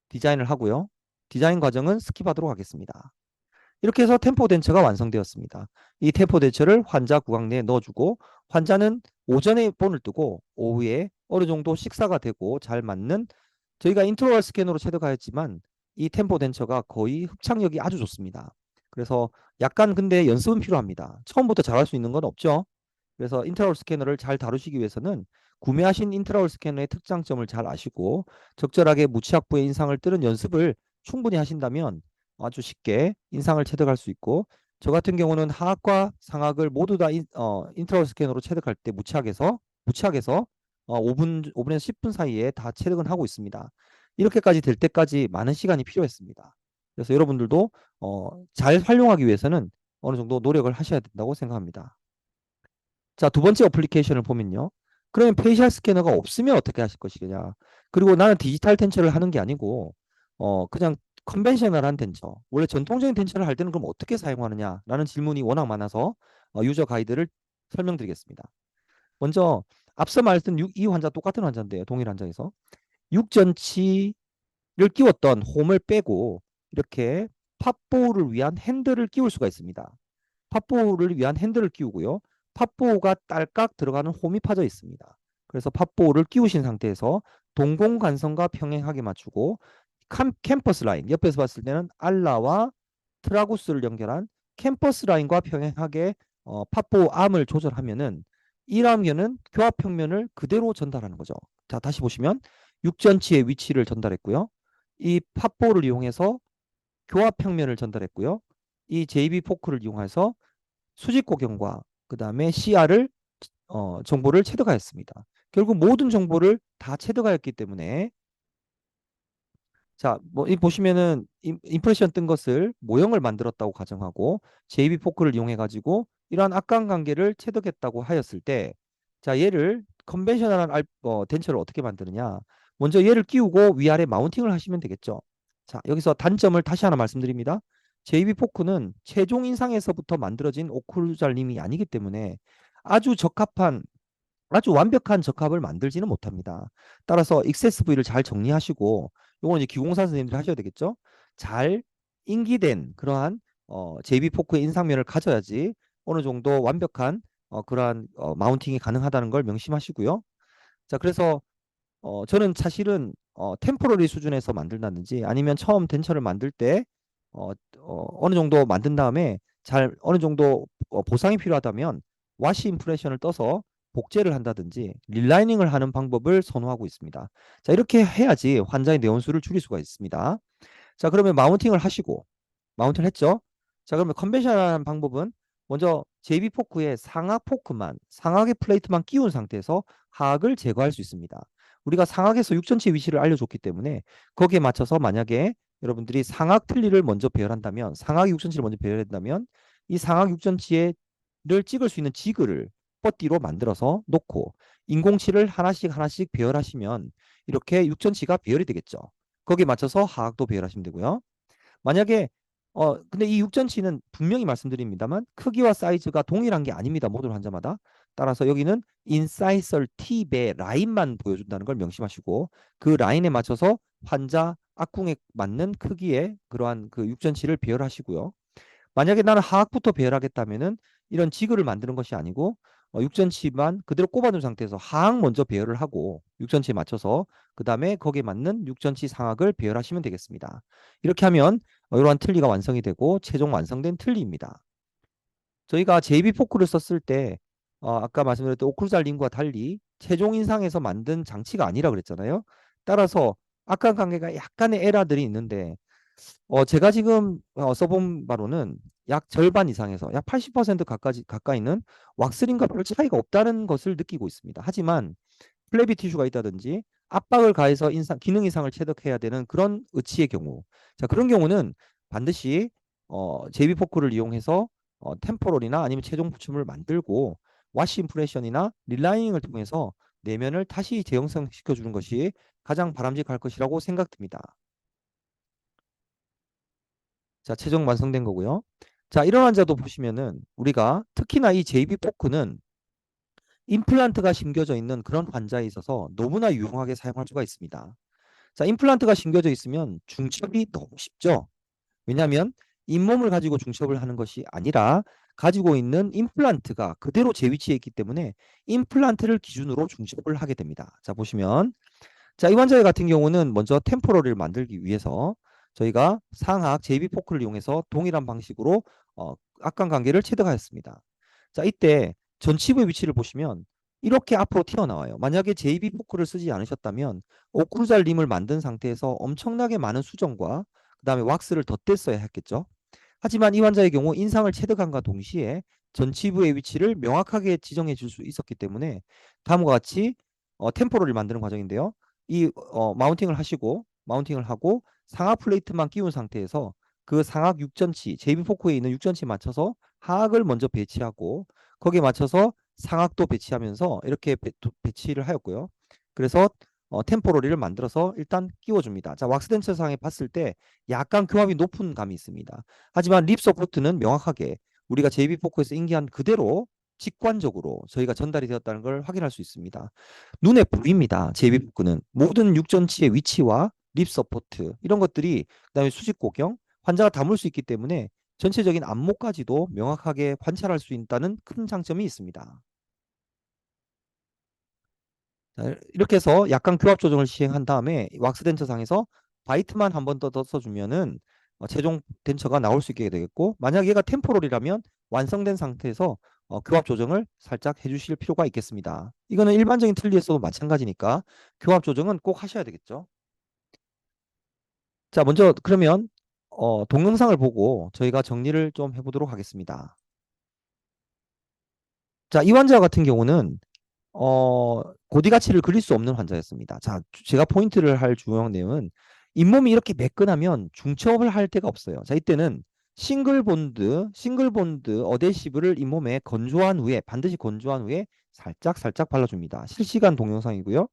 디자인을 하고요. 디자인 과정은 스킵하도록 하겠습니다. 이렇게 해서 템포 덴처가 완성되었습니다. 이 템포 덴처를 환자 구강 내에 넣어주고 환자는 오전에 본을 뜨고 오후에 어느 정도 식사가 되고 잘 맞는 저희가 인트로럴 스캐너로 체득하였지만 이 템포 덴처가 거의 흡착력이 아주 좋습니다. 그래서 약간 근데 연습은 필요합니다. 처음부터 잘할 수 있는 건 없죠. 그래서 인트라올 스캐너를 잘 다루시기 위해서는 구매하신 인트라올 스캐너의 특장점을 잘 아시고 적절하게 무취약부의 인상을 뜨는 연습을 충분히 하신다면 아주 쉽게 인상을 체득할 수 있고 저 같은 경우는 하악과 상악을 모두 다 인트라올 스캐너로 체득할 때 무취하게서 5분에서 10분 사이에 다 체득은 하고 있습니다. 이렇게까지 될 때까지 많은 시간이 필요했습니다. 그래서 여러분들도 잘 활용하기 위해서는 어느 정도 노력을 하셔야 된다고 생각합니다. 자, 두 번째 어플리케이션을 보면요. 그러면 페이셜 스캐너가 없으면 어떻게 하실 것이냐. 그리고 나는 디지털 텐처를 하는 게 아니고 그냥 컨벤셔널한 텐처. 원래 전통적인 텐처를 할 때는 그럼 어떻게 사용하느냐라는 질문이 워낙 많아서 유저 가이드를 설명드리겠습니다. 먼저 앞서 말했던 이 환자 똑같은 환자인데요. 동일 환자에서 육전치를 끼웠던 홈을 빼고 이렇게 팝보호를 위한 핸들을 끼울 수가 있습니다. 팝보호를 위한 핸들을 끼우고요. 팝보호가 딸깍 들어가는 홈이 파져 있습니다. 그래서 팝보호를 끼우신 상태에서 동공관성과 평행하게 맞추고 캠퍼스 라인, 옆에서 봤을 때는 알라와 트라구스를 연결한 캠퍼스 라인과 평행하게 팝보호 암을 조절하면은 1암견은 교합 평면을 그대로 전달하는 거죠. 자, 다시 보시면 육전치의 위치를 전달했고요. 이 팝보호를 이용해서 교합 평면을 전달했고요. 이 JB 포크를 이용해서 수직고경과 그 다음에 CR을 정보를 체득하였습니다. 결국 모든 정보를 다 체득하였기 때문에 자, 뭐 이 보시면은 임프레션 뜬 것을 모형을 만들었다고 가정하고 JB 포크를 이용해 가지고 이러한 악관관계를 체득했다고 하였을 때 자, 얘를 컨벤셔널한 덴처를 어떻게 만드느냐? 먼저 얘를 끼우고 위아래 마운팅을 하시면 되겠죠. 자, 여기서 단점을 다시 하나 말씀드립니다. JB 포크는 최종 인상에서부터 만들어진 오클루잘림이 아니기 때문에 아주 적합한 아주 완벽한 적합을 만들지는 못합니다. 따라서 XSV를 잘 정리하시고 요거는 이제 기공사 선생님들이 하셔야 되겠죠. 잘 인기된 그러한 JB 포크의 인상면을 가져야지 어느 정도 완벽한 그러한 마운팅이 가능하다는 걸 명심하시고요. 자, 그래서 저는 사실은 템포러리 수준에서 만든다든지 아니면 처음 덴처를 만들 때 어느 정도 만든 다음에 잘 어느 정도 보상이 필요하다면 와시 임프레션을 떠서 복제를 한다든지 릴라이닝을 하는 방법을 선호하고 있습니다. 자, 이렇게 해야지 환자의 내원수를 줄일 수가 있습니다. 자, 그러면 마운팅을 하시고 마운팅을 했죠. 자, 그러면 컨벤셔널한 방법은 먼저 JB 포크에 상악 포크만 상악의 플레이트만 끼운 상태에서 하악을 제거할 수 있습니다. 우리가 상악에서 육전치 위치를 알려줬기 때문에 거기에 맞춰서 만약에 여러분들이 상악 틀니를 먼저 배열한다면 상악 육전치를 먼저 배열한다면 이 상악 육전치를 찍을 수 있는 지그를 뻗띠로 만들어서 놓고 인공치를 하나씩 하나씩 배열하시면 이렇게 육전치가 배열이 되겠죠. 거기에 맞춰서 하악도 배열하시면 되고요. 만약에 근데 이 육전치는 분명히 말씀드립니다만 크기와 사이즈가 동일한 게 아닙니다. 모든 환자마다. 따라서 여기는 인사이설 팁의 라인만 보여준다는 걸 명심하시고 그 라인에 맞춰서 환자 악궁에 맞는 크기의 그러한 그 육전치를 배열하시고요. 만약에 나는 하악부터 배열하겠다면은 이런 지그를 만드는 것이 아니고 육전치만 그대로 꼽아둔 상태에서 하악 먼저 배열을 하고 육전치에 맞춰서 그 다음에 거기에 맞는 육전치 상악을 배열하시면 되겠습니다. 이렇게 하면 이러한 틀니가 완성이 되고 최종 완성된 틀니입니다. 저희가 JB 포크를 썼을 때 아까 말씀드렸던 오클루잘림과 달리 최종 인상에서 만든 장치가 아니라 그랬잖아요. 따라서 악관관계가 약간의 에러들이 있는데 제가 지금 써본 바로는 약 절반 이상에서 약 80% 가까이는 왁스링과 별 차이가 없다는 것을 느끼고 있습니다. 하지만 플래비 티슈가 있다든지 압박을 가해서 기능 이상을 체득해야 되는 그런 의치의 경우 자, 그런 경우는 반드시 JB 포크를 이용해서 템포럴이나 아니면 최종 부침을 만들고 와시 임프레션이나 릴라이닝을 통해서 내면을 다시 재형성시켜 주는 것이 가장 바람직할 것이라고 생각됩니다. 자, 최종 완성된 거고요. 자, 이런 환자도 보시면은 우리가 특히나 이 JB 포크는 임플란트가 심겨져 있는 그런 환자에 있어서 너무나 유용하게 사용할 수가 있습니다. 자, 임플란트가 심겨져 있으면 중첩이 너무 쉽죠. 왜냐하면 잇몸을 가지고 중첩을 하는 것이 아니라 가지고 있는 임플란트가 그대로 제 위치에 있기 때문에 임플란트를 기준으로 중첩을 하게 됩니다. 자, 보시면 자, 이 환자 같은 경우는 먼저 템포럴을 만들기 위해서 저희가 상악 JB 포크를 이용해서 동일한 방식으로 악관관계를 체득하였습니다. 자, 이때 전치부의 위치를 보시면 이렇게 앞으로 튀어나와요. 만약에 JB 포크를 쓰지 않으셨다면 오클루잘 림을 만든 상태에서 엄청나게 많은 수정과 그 다음에 왁스를 덧댔어야 했겠죠. 하지만 이 환자의 경우 인상을 체득함과 동시에 전치부의 위치를 명확하게 지정해 줄 수 있었기 때문에 다음과 같이 템포럴을 만드는 과정인데요. 이 마운팅을 하고 상악 플레이트만 끼운 상태에서 그 상악 6전치, JB 포크에 있는 6전치에 맞춰서 하악을 먼저 배치하고 거기에 맞춰서 상악도 배치하면서 이렇게 배치를 하였고요. 그래서 템포러리를 만들어서 일단 끼워줍니다. 자, 왁스덴처상에 봤을 때 약간 교합이 높은 감이 있습니다. 하지만 립 서포트는 명확하게 우리가 JB4에서 인기한 그대로 직관적으로 저희가 전달이 되었다는 걸 확인할 수 있습니다. 눈에 보입니다. JB4는 모든 육전치의 위치와 립 서포트 이런 것들이 그다음에 수직 고경 환자가 담을 수 있기 때문에 전체적인 안목까지도 명확하게 관찰할 수 있다는 큰 장점이 있습니다. 자, 이렇게 해서 약간 교합 조정을 시행한 다음에 왁스 덴처상에서 바이트만 한 번 더 써주면은 최종 덴처가 나올 수 있게 되겠고 만약 얘가 템포럴이라면 완성된 상태에서 교합 조정을 살짝 해주실 필요가 있겠습니다. 이거는 일반적인 틀니에서도 마찬가지니까 교합 조정은 꼭 하셔야 되겠죠. 자, 먼저 그러면 동영상을 보고 저희가 정리를 좀 해보도록 하겠습니다. 자, 이 환자 같은 경우는 고디 가치를 그릴 수 없는 환자였습니다. 자, 제가 포인트를 할 중요한 내용은 잇몸이 이렇게 매끈하면 중첩을 할 데가 없어요. 자, 이때는 싱글 본드 어데시브를 잇몸에 건조한 후에 반드시 건조한 후에 살짝 살짝 발라줍니다. 실시간 동영상이고요.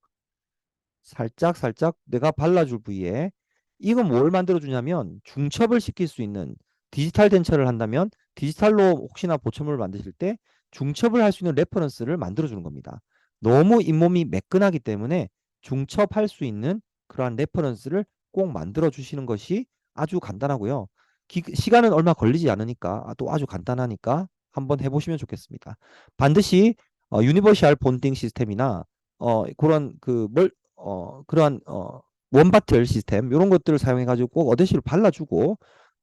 살짝 살짝 내가 발라줄 부위에 이건 뭘 만들어주냐면 중첩을 시킬 수 있는 디지털 덴처를 한다면 디지털로 혹시나 보철물을 만드실 때 중첩을 할 수 있는 레퍼런스를 만들어주는 겁니다. 너무 잇몸이 매끈하기 때문에 중첩할 수 있는 그러한 레퍼런스를 꼭 만들어 주시는 것이 아주 간단하고요. 시간은 얼마 걸리지 않으니까 또 아주 간단하니까 한번 해보시면 좋겠습니다. 반드시 유니버셜 본딩 시스템이나 그런 그러한 원바틀 시스템 이런 것들을 사용해 가지고 꼭 어드시를 발라주고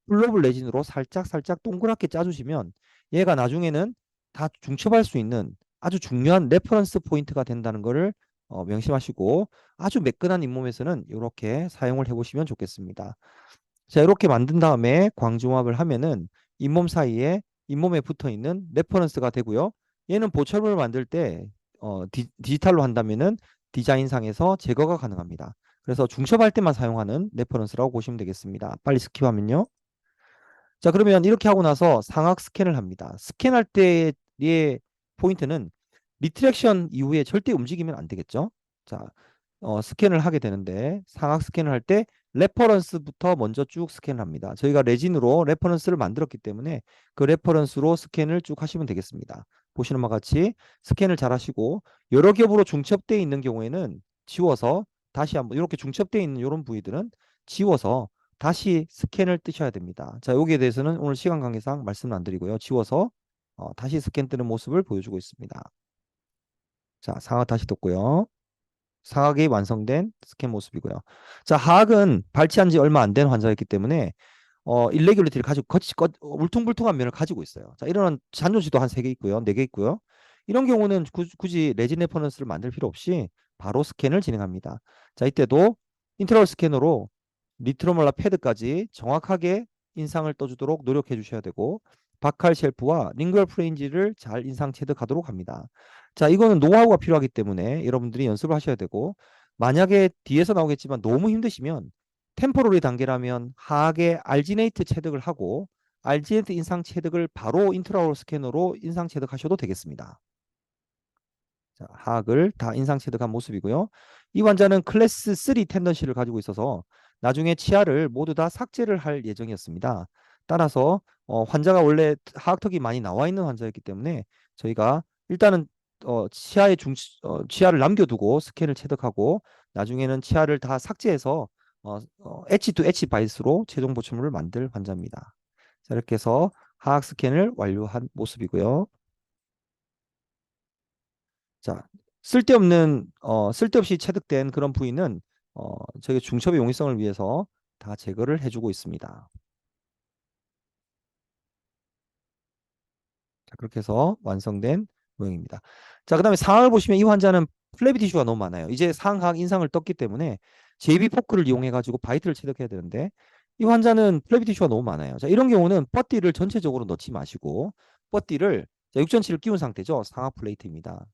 플로블 레진으로 살짝 살짝 동그랗게 짜주시면 얘가 나중에는 다 중첩할 수 있는 아주 중요한 레퍼런스 포인트가 된다는 것을 명심하시고 아주 매끈한 잇몸에서는 이렇게 사용을 해보시면 좋겠습니다. 자, 이렇게 만든 다음에 광중압을 하면은 잇몸 사이에 잇몸에 붙어 있는 레퍼런스가 되고요. 얘는 보철물을 만들 때 디지털로 한다면은 디자인상에서 제거가 가능합니다. 그래서 중첩할 때만 사용하는 레퍼런스라고 보시면 되겠습니다. 빨리 스킵하면요. 자, 그러면 이렇게 하고 나서 상악 스캔을 합니다. 스캔할 때의 포인트는 리트렉션 이후에 절대 움직이면 안 되겠죠. 자, 스캔을 하게 되는데 상악 스캔을 할 때 레퍼런스부터 먼저 쭉 스캔을 합니다. 저희가 레진으로 레퍼런스를 만들었기 때문에 그 레퍼런스로 스캔을 쭉 하시면 되겠습니다. 보시는 바와 같이 스캔을 잘 하시고 여러 겹으로 중첩되어 있는 경우에는 지워서 다시 한번 이렇게 중첩되어 있는 이런 부위들은 지워서 다시 스캔을 뜨셔야 됩니다. 자, 여기에 대해서는 오늘 시간 관계상 말씀을 안 드리고요. 지워서 다시 스캔 뜨는 모습을 보여주고 있습니다. 자, 상악 다시 떴고요. 상악이 완성된 스캔 모습이고요. 자, 하악은 발치한 지 얼마 안 된 환자였기 때문에 일레귤리티를 가지고 울퉁불퉁한 면을 가지고 있어요. 자, 이런 잔존치도 한 3개 있고요. 4개 있고요. 이런 경우는 굳이 레진 레퍼런스를 만들 필요 없이 바로 스캔을 진행합니다. 자, 이때도 인트라올 스캐너로 리트로몰라 패드까지 정확하게 인상을 떠주도록 노력해 주셔야 되고 바칼 쉘프와 링구얼 프레인지를 잘 인상 체득하도록 합니다. 자, 이거는 노하우가 필요하기 때문에 여러분들이 연습을 하셔야 되고 만약에 뒤에서 나오겠지만 너무 힘드시면 템포러리 단계라면 하악의 알지네이트 체득을 하고 알지네이트 인상 체득을 바로 인트라오럴 스캐너로 인상 체득하셔도 되겠습니다. 자, 하악을 다 인상 체득한 모습이고요. 이 환자는 클래스 3 텐던시를 가지고 있어서 나중에 치아를 모두 다 삭제를 할 예정이었습니다. 따라서 환자가 원래 하악턱이 많이 나와 있는 환자였기 때문에 저희가 일단은 치아를 남겨두고 스캔을 체득하고 나중에는 치아를 다 삭제해서 엣지 투 엣지 바이스로 최종 보충물을 만들 환자입니다. 자, 이렇게 해서 하악 스캔을 완료한 모습이고요. 자, 쓸데없이 체득된 그런 부위는 저희 중첩의 용이성을 위해서 다 제거를 해주고 있습니다. 자, 그렇게 해서 완성된 모형입니다. 자, 그 다음에 상황을 보시면 이 환자는 플래비 티슈가 너무 많아요. 이제 상하악 인상을 떴기 때문에 JB 포크를 이용해 가지고 바이트를 체득해야 되는데 이 환자는 플래비 티슈가 너무 많아요. 자, 이런 경우는 뻗띠를 전체적으로 넣지 마시고 뻗띠를 육전치를 끼운 상태죠. 상악 플레이트입니다.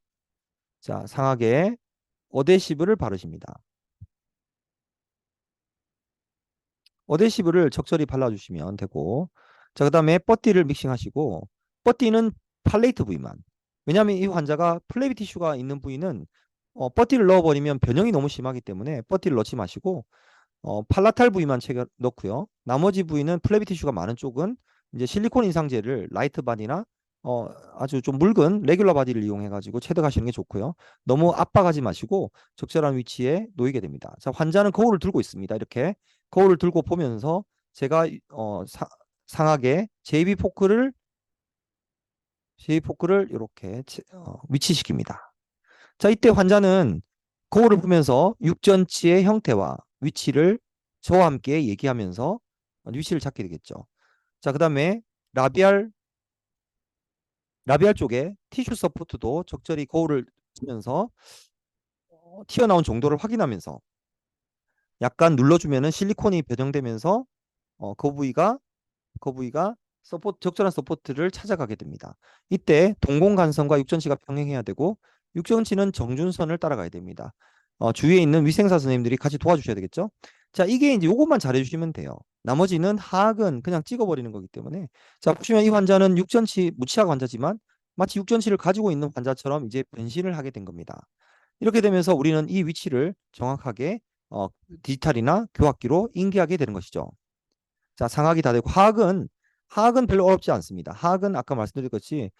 자, 상악에 어데시브를 바르십니다. 어데시브를 적절히 발라주시면 되고 자, 그 다음에 뻗띠를 믹싱하시고 뻗띠는 팔레이트 부위만. 왜냐하면 이 환자가 플래비 티슈가 있는 부위는 뻗띠를 넣어버리면 변형이 너무 심하기 때문에 뻗띠를 넣지 마시고 팔라탈 부위만 챙겨 넣고요. 나머지 부위는 플래비 티슈가 많은 쪽은 이제 실리콘 인상제를 라이트 바디나 어, 아주 좀 묽은 레귤러 바디를 이용해 가지고 체득하시는 게 좋고요. 너무 압박하지 마시고 적절한 위치에 놓이게 됩니다. 자, 환자는 거울을 들고 있습니다. 이렇게 거울을 들고 보면서 제가 상하게 제이비 포크를 이렇게 위치시킵니다. 자, 이때 환자는 거울을 보면서 육전치의 형태와 위치를 저와 함께 얘기하면서 위치를 찾게 되겠죠. 자, 그다음에 라비알 라비알 쪽에 티슈 서포트도 적절히 거울을 보면서 튀어나온 정도를 확인하면서 약간 눌러주면은 실리콘이 변형되면서 그 부위가 적절한 서포트를 찾아가게 됩니다. 이때 동공간선과 육전치가 평행해야 되고 육전치는 정준선을 따라가야 됩니다. 주위에 있는 위생사 선생님들이 같이 도와주셔야 되겠죠. 자, 이게 이제 요것만 잘해주시면 돼요. 나머지는 하악은 그냥 찍어버리는 거기 때문에. 자, 보시면 이 환자는 육전치 무치학 환자지만 마치 육전치를 가지고 있는 환자처럼 이제 변신을 하게 된 겁니다. 이렇게 되면서 우리는 이 위치를 정확하게 디지털이나 교학기로 인계하게 되는 것이죠. 자, 상하기 다 되고 하악은 별로 어렵지 않습니다. 하악은 아까 말씀드렸듯이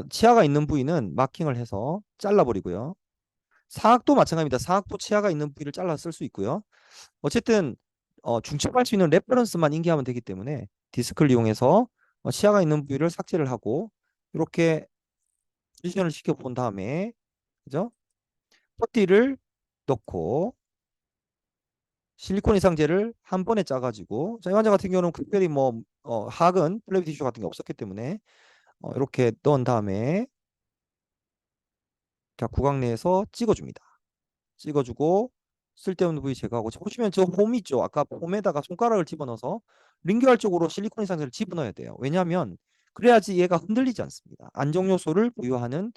치아가 있는 부위는 마킹을 해서 잘라버리고요. 사악도 마찬가지입니다. 사악도 치아가 있는 부위를 잘라 쓸 수 있고요. 어쨌든 중첩할 수 있는 레퍼런스만 인계하면 되기 때문에 디스크를 이용해서 치아가 있는 부위를 삭제를 하고 이렇게 포지션을 시켜 본 다음에 그죠? 퍼티를 넣고 실리콘 이상제를 한 번에 짜가지고 자, 이 환자 같은 경우는 특별히 뭐 하악은 플래비 티슈 같은 게 없었기 때문에 이렇게 넣은 다음에 자, 구강 내에서 찍어줍니다. 찍어주고 쓸데없는 부위 제거하고 보시면 저 홈 있죠. 아까 홈에다가 손가락을 집어넣어서 링규알 쪽으로 실리콘 이상제를 집어넣어야 돼요. 왜냐하면 그래야지 얘가 흔들리지 않습니다. 안정 요소를 부여하는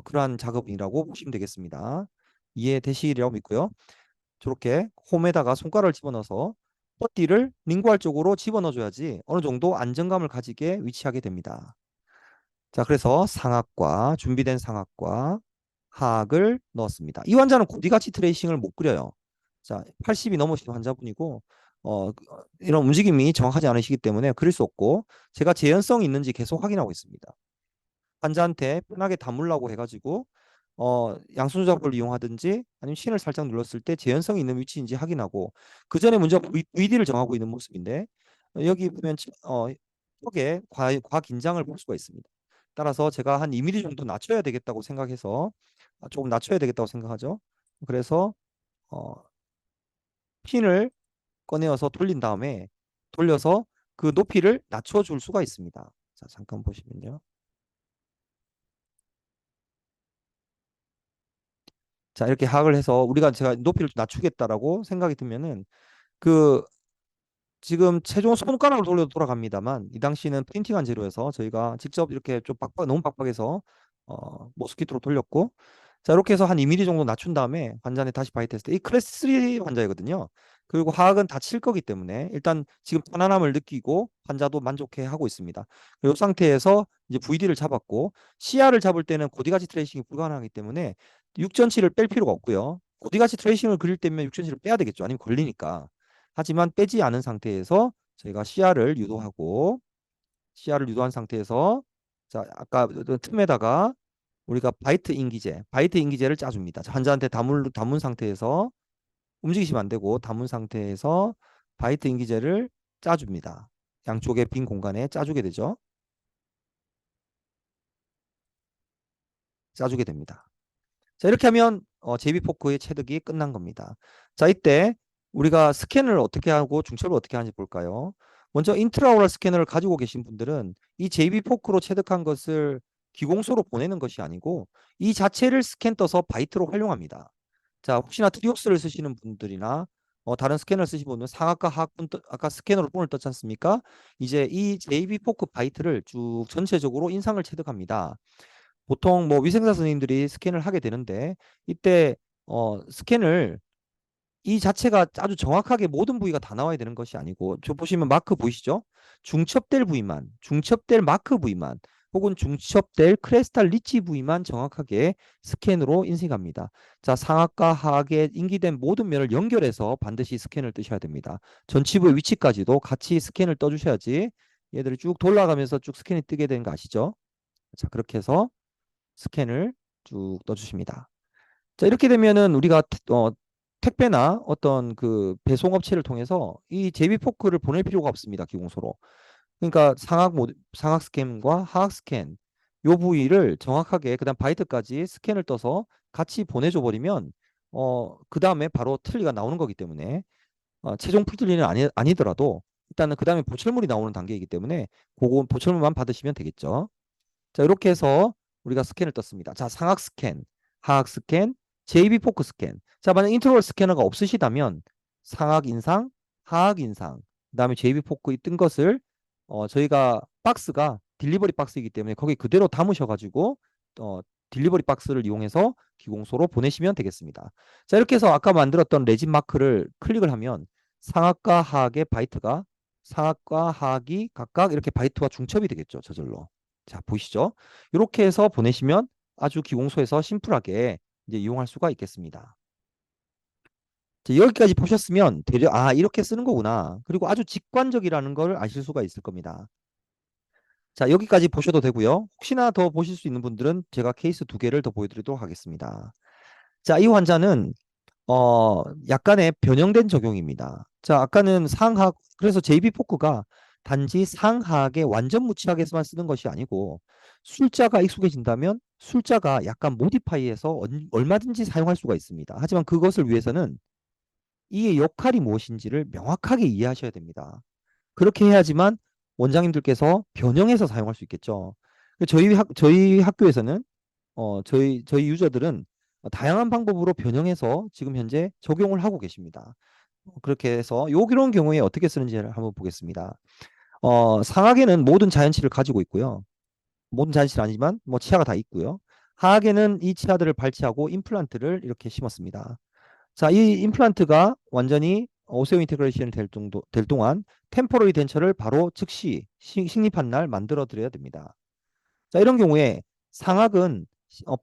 그러한 작업이라고 보시면 되겠습니다. 이해되시리라고 믿고요. 저렇게 홈에다가 손가락을 집어넣어서 퍼띠를 링구알 쪽으로 집어넣어줘야지 어느 정도 안정감을 가지게 위치하게 됩니다. 자, 그래서 상악과 준비된 상악과 하악을 넣었습니다. 이 환자는 고디같이 트레이싱을 못 그려요. 자, 80이 넘으신 환자분이고 이런 움직임이 정확하지 않으시기 때문에 그릴 수 없고 제가 재현성이 있는지 계속 확인하고 있습니다. 환자한테 편하게 담으려고 해가지고 양손 조작법을 이용하든지 아니면 신을 살짝 눌렀을 때 재현성이 있는 위치인지 확인하고 그 전에 먼저 VD를 정하고 있는 모습인데 여기 보면 턱에 과긴장을 볼 수가 있습니다. 따라서 제가 한 2mm 정도 낮춰야 되겠다고 생각해서 조금 낮춰야 되겠다고 생각하죠. 그래서 어, 핀을 꺼내어서 돌린 다음에 돌려서 그 높이를 낮춰줄 수가 있습니다. 자, 잠깐 보시면요. 자, 이렇게 하악을 해서 제가 높이를 좀 낮추겠다라고 생각이 들면은 그 지금 최종 손가락을 돌려도 돌아갑니다만 이 당시는 프린팅한 재료여서 저희가 직접 이렇게 좀 너무 빡빡해서 모스키토로 돌렸고 자, 이렇게 해서 한 2mm 정도 낮춘 다음에 환자한테 다시 바이트 했을 때 이 클래스 3 환자이거든요. 그리고 하악은 다 칠 거기 때문에 일단 지금 편안함을 느끼고 환자도 만족해 하고 있습니다. 이 상태에서 이제 VD를 잡았고 CR을 잡을 때는 고디가치 트레이싱이 불가능하기 때문에 육전치를 뺄 필요가 없고요. 고디가치 트레이싱을 그릴 때면 육전치를 빼야 되겠죠. 아니면 걸리니까. 하지만 빼지 않은 상태에서 저희가 CR을 유도한 상태에서 자, 아까 그 틈에다가 우리가 바이트 인기제를 짜줍니다. 자, 환자한테 담은 상태에서 움직이시면 안 되고 담은 상태에서 바이트 인기제를 짜줍니다. 양쪽의 빈 공간에 짜주게 되죠. 짜주게 됩니다. 자, 이렇게 하면 제비포크의 체득이 끝난 겁니다. 자, 이때 우리가 스캔을 어떻게 하고 중첩을 어떻게 하는지 볼까요? 먼저 인트라오럴 스캐너를 가지고 계신 분들은 이 제비포크로 체득한 것을 기공소로 보내는 것이 아니고 이 자체를 스캔 떠서 바이트로 활용합니다. 자, 혹시나 트리옵스를 쓰시는 분들이나 다른 스캐너를 쓰시는 분은 상악과 하악분 아까 스캐너로 본을 떴지 않습니까? 이제 이 JB4 바이트를 쭉 전체적으로 인상을 체득합니다. 보통 뭐 위생사 선생님들이 스캔을 하게 되는데 이때 스캔을 이 자체가 아주 정확하게 모든 부위가 다 나와야 되는 것이 아니고 저 보시면 마크 보이시죠? 중첩될 마크 부위만 혹은 중첩될 크레스탈 리치 부위만 정확하게 스캔으로 인식합니다. 자, 상악과 하악에 인기된 모든 면을 연결해서 반드시 스캔을 뜨셔야 됩니다. 전치부의 위치까지도 같이 스캔을 떠주셔야지 얘들이 쭉 돌아가면서 쭉 스캔이 뜨게 되는 거 아시죠? 자, 그렇게 해서 스캔을 쭉 떠주십니다. 자, 이렇게 되면은 우리가 택배나 어떤 그 배송업체를 통해서 이 제비 포크를 보낼 필요가 없습니다. 기공소로. 그러니까 상악 스캔과 하악 스캔 요 부위를 정확하게 그다음 바이트까지 스캔을 떠서 같이 보내줘 버리면 그 다음에 바로 틀니가 나오는 거기 때문에 최종 풀틀리는 아니더라도 일단은 그 다음에 보철물이 나오는 단계이기 때문에 그거 보철물만 받으시면 되겠죠. 자, 이렇게 해서 우리가 스캔을 떴습니다. 자, 상악 스캔, 하악 스캔, JB 포크 스캔. 자, 만약 인트로럴 스캐너가 없으시다면 상악 인상, 하악 인상, 그다음에 JB 포크 뜬 것을 저희가 박스가 딜리버리 박스이기 때문에 거기 그대로 담으셔가지고 딜리버리 박스를 이용해서 기공소로 보내시면 되겠습니다. 자, 이렇게 해서 아까 만들었던 레진 마크를 클릭을 하면 상악과 하악의 바이트가 상악과 하악이 각각 이렇게 바이트와 중첩이 되겠죠. 저절로. 자, 보이시죠? 이렇게 해서 보내시면 아주 기공소에서 심플하게 이제 이용할 수가 있겠습니다. 자, 여기까지 보셨으면 대략 이렇게 쓰는 거구나. 그리고 아주 직관적이라는 걸 아실 수가 있을 겁니다. 자, 여기까지 보셔도 되고요. 혹시나 더 보실 수 있는 분들은 제가 케이스 2개를 더 보여드리도록 하겠습니다. 자, 이 환자는 약간의 변형된 적용입니다. 자, 아까는 상하악, 그래서 JB 포크가 단지 상하악의 완전 무치하게서만 쓰는 것이 아니고 술자가 익숙해진다면 술자가 약간 모디파이해서 얼마든지 사용할 수가 있습니다. 하지만 그것을 위해서는 이의 역할이 무엇인지를 명확하게 이해하셔야 됩니다. 그렇게 해야지만 원장님들께서 변형해서 사용할 수 있겠죠. 저희 학교에서는 저희 유저들은 다양한 방법으로 변형해서 지금 현재 적용을 하고 계십니다. 그렇게 해서 이런 경우에 어떻게 쓰는지를 한번 보겠습니다. 상악에는 모든 자연치를 가지고 있고요. 모든 자연치는 아니지만 뭐 치아가 다 있고요. 하악에는 이 치아들을 발치하고 임플란트를 이렇게 심었습니다. 자, 이 임플란트가 완전히 오세오 인테그레이션이 될 동안 템포러리 덴처를 바로 즉시 식립한 날 만들어 드려야 됩니다. 자, 이런 경우에 상악은